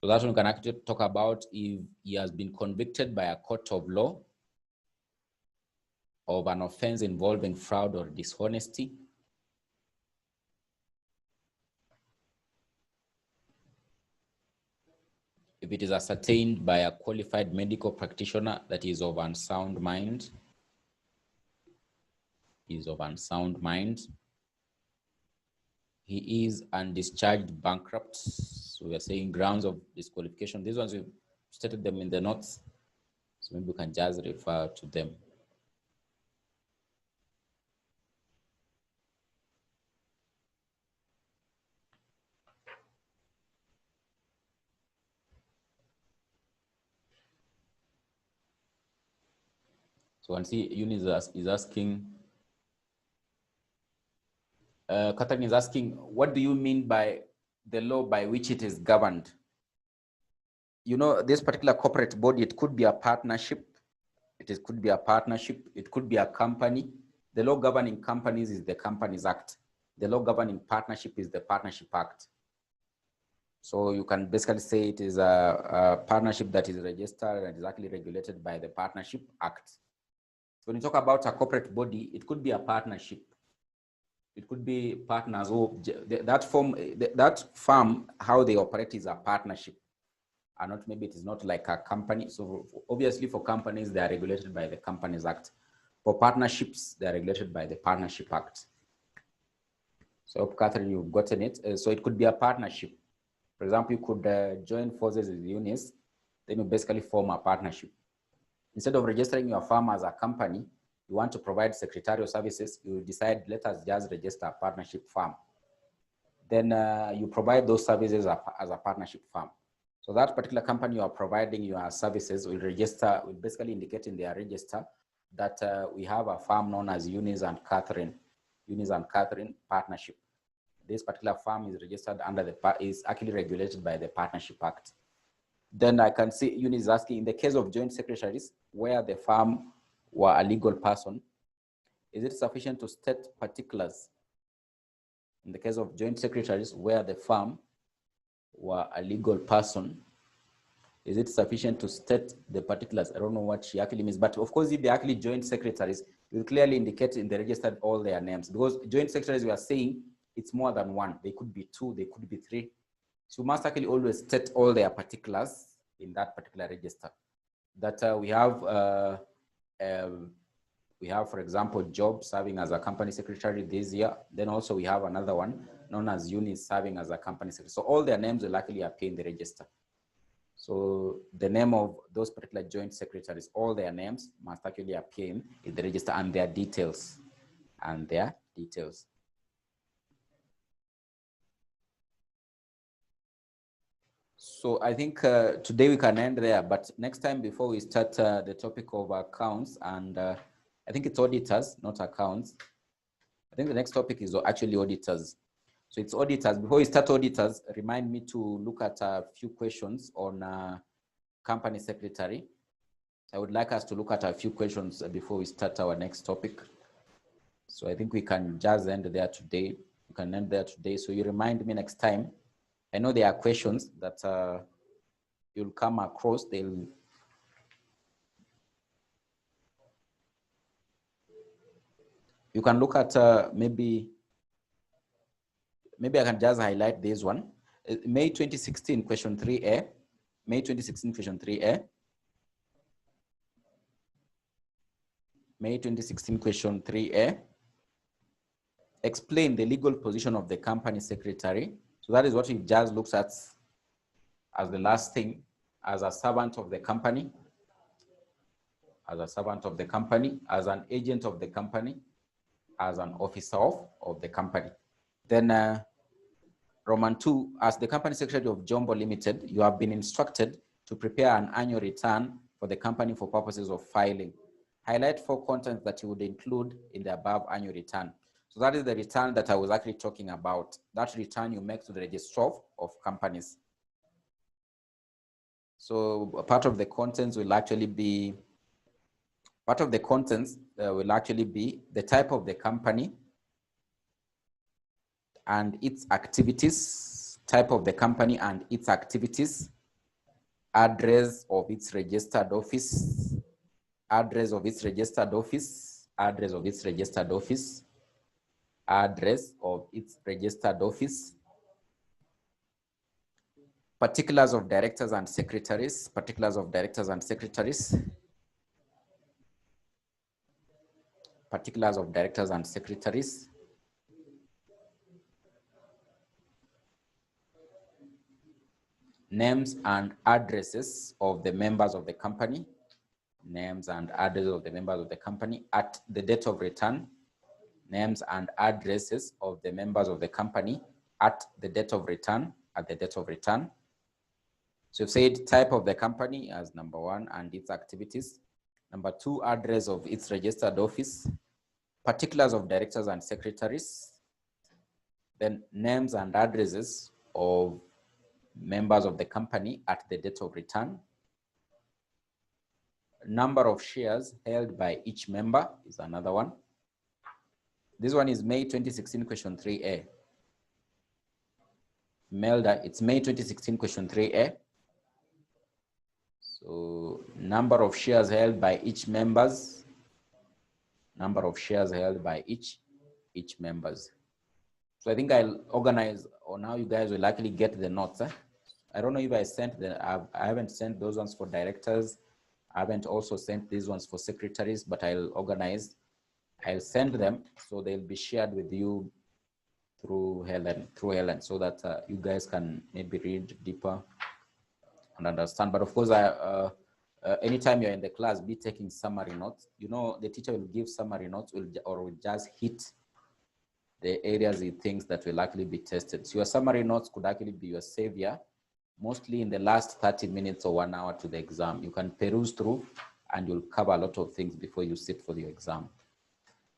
So that one we can actually talk about if he has been convicted by a court of law of an offense involving fraud or dishonesty. If it is ascertained by a qualified medical practitioner that is of unsound mind, he is undischarged bankrupt. So we are saying grounds of disqualification. These ones, we've stated them in the notes. So maybe we can just refer to them. So and see, Eunice is asking, Catherine is asking, what do you mean by the law by which it is governed? You know, this particular corporate body, it could be a partnership. It could be a partnership. It could be a company. The law governing companies is the Companies Act. The law governing partnership is the Partnership Act. So you can basically say it is a partnership that is registered and is actually regulated by the Partnership Act. When you talk about a corporate body, it could be a partnership. It could be partners or that firm, how they operate is a partnership, and not, maybe it is not like a company. So obviously for companies, they are regulated by the Companies Act. For partnerships, they are regulated by the Partnership Act. So Catherine, you've gotten it. So it could be a partnership. For example, you could join forces with Eunice, then you basically form a partnership. Instead of registering your firm as a company, you want to provide secretarial services, you decide, let us just register a partnership firm. Then you provide those services as a partnership firm. So that particular company you are providing your services will register, will basically indicate in their register that we have a firm known as Eunice and Catherine Partnership. This particular firm is registered under is actually regulated by the Partnership Act. Then I can see Eunice is asking, in the case of joint secretaries, where the firm were a legal person, is it sufficient to state particulars? In the case of joint secretaries, where the firm were a legal person, is it sufficient to state the particulars? I don't know what she actually means, but of course, if they're actually joint secretaries, it will clearly indicate in the register all their names, because joint secretaries, we are saying it's more than one. They could be two, they could be three. So you must actually always state all their particulars in that particular register. That we have, for example, Job serving as a company secretary this year. Then also we have another one known as Eunice serving as a company secretary. So all their names will actually appear in the register. So the name of those particular joint secretaries, all their names must actually appear in the register, and their details. So I think today we can end there, but next time, before we start the topic of accounts, and I think it's auditors, not accounts. I think the next topic is actually auditors. So it's auditors. Before we start auditors, remind me to look at a few questions on company secretary. I would like us to look at a few questions before we start our next topic. So I think we can just end there today. We can end there today. So you remind me next time. I know there are questions that you'll come across. You can look at maybe I can just highlight this one. May 2016, question 3A. May 2016, question 3A. May 2016, question 3A. Explain the legal position of the company secretary. So that is what we just looked at as the last thing, as a servant of the company, as an agent of the company, as an officer of the company. Then Roman 2, as the company secretary of Jumbo Limited, you have been instructed to prepare an annual return for the company for purposes of filing. Highlight 4 contents that you would include in the above annual return. So that is the return that I was actually talking about. That return you make to the registrar of companies. So part of the contents will actually be, the type of the company and its activities, type of the company and its activities, address of its registered office, address of its registered office, address of its registered office, address of its registered office, particulars of directors and secretaries, particulars of directors and secretaries, particulars of directors and secretaries, names and addresses of the members of the company, names and addresses of the members of the company at the date of return, names and addresses of the members of the company at the date of return, So you've said type of the company as number 1 and its activities, Number 2, address of its registered office, particulars of directors and secretaries, then names and addresses of members of the company at the date of return, number of shares held by each member is another one. This one is May 2016 question 3A. Melda, it's May 2016 question 3A. So number of shares held by each members, number of shares held by each members. So I think I'll organize, or now you guys will likely get the notes. I don't know if I sent I haven't sent those ones for directors. I haven't also sent these ones for secretaries, but I'll organize. I'll send them so they'll be shared with you through Helen, so that you guys can maybe read deeper and understand. But of course, anytime you're in the class, be taking summary notes. You know, the teacher will give summary notes or will just hit the areas he thinks that will actually be tested. So your summary notes could actually be your savior, mostly in the last 30 minutes or 1 hour to the exam. You can peruse through and you'll cover a lot of things before you sit for the exam.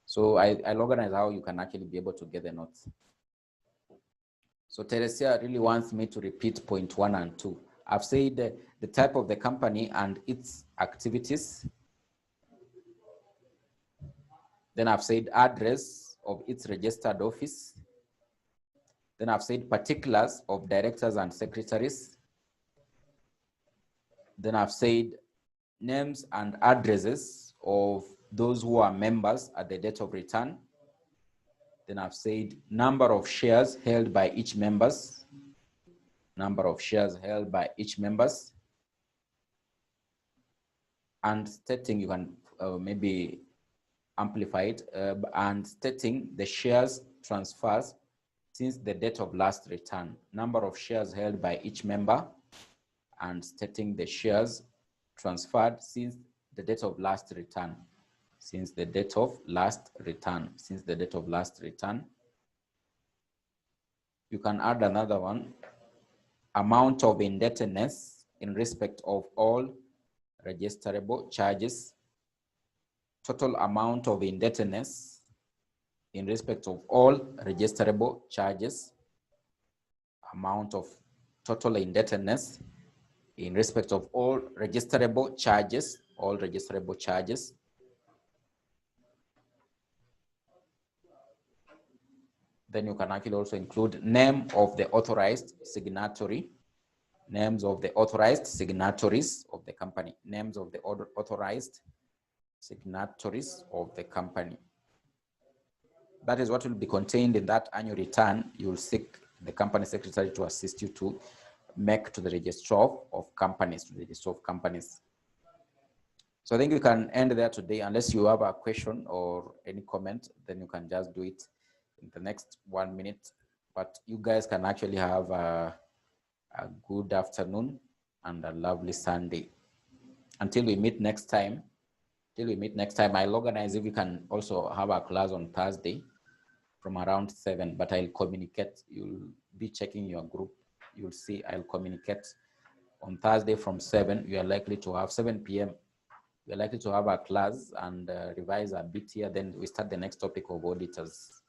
So I'll organize how you can actually be able to get the notes. So Teresia really wants me to repeat point 1 and 2. I've said the type of the company and its activities. Then I've said address of its registered office. Then I've said particulars of directors and secretaries. Then I've said names and addresses of those who are members at the date of return. Then I've said number of shares held by each members, number of shares held by each members, and stating, you can maybe amplify it, and stating the shares transfers since the date of last return, number of shares held by each member, and stating the shares transferred since the date of last return, since the date of last return, since the date of last return. You can add another one, amount of indebtedness in respect of all registerable charges, total amount of indebtedness in respect of all registerable charges, amount of total indebtedness in respect of all registerable charges, all registerable charges. Then you can actually also include name of the authorized signatory, names of the authorized signatories of the company, names of the authorized signatories of the company. That is what will be contained in that annual return. You will seek the company secretary to assist you to make to the registrar of companies, So I think you can end there today, unless you have a question or any comment, then you can just do it in the next 1 minute. But you guys can actually have a good afternoon and a lovely Sunday. Until we meet next time, I'll organize if we can also have a class on Thursday from around 7, but I'll communicate. You'll be checking your group. You'll see I'll communicate on Thursday from 7. You are likely to have 7 p.m. We're likely to have a class and revise a bit here. Then we start the next topic of auditors.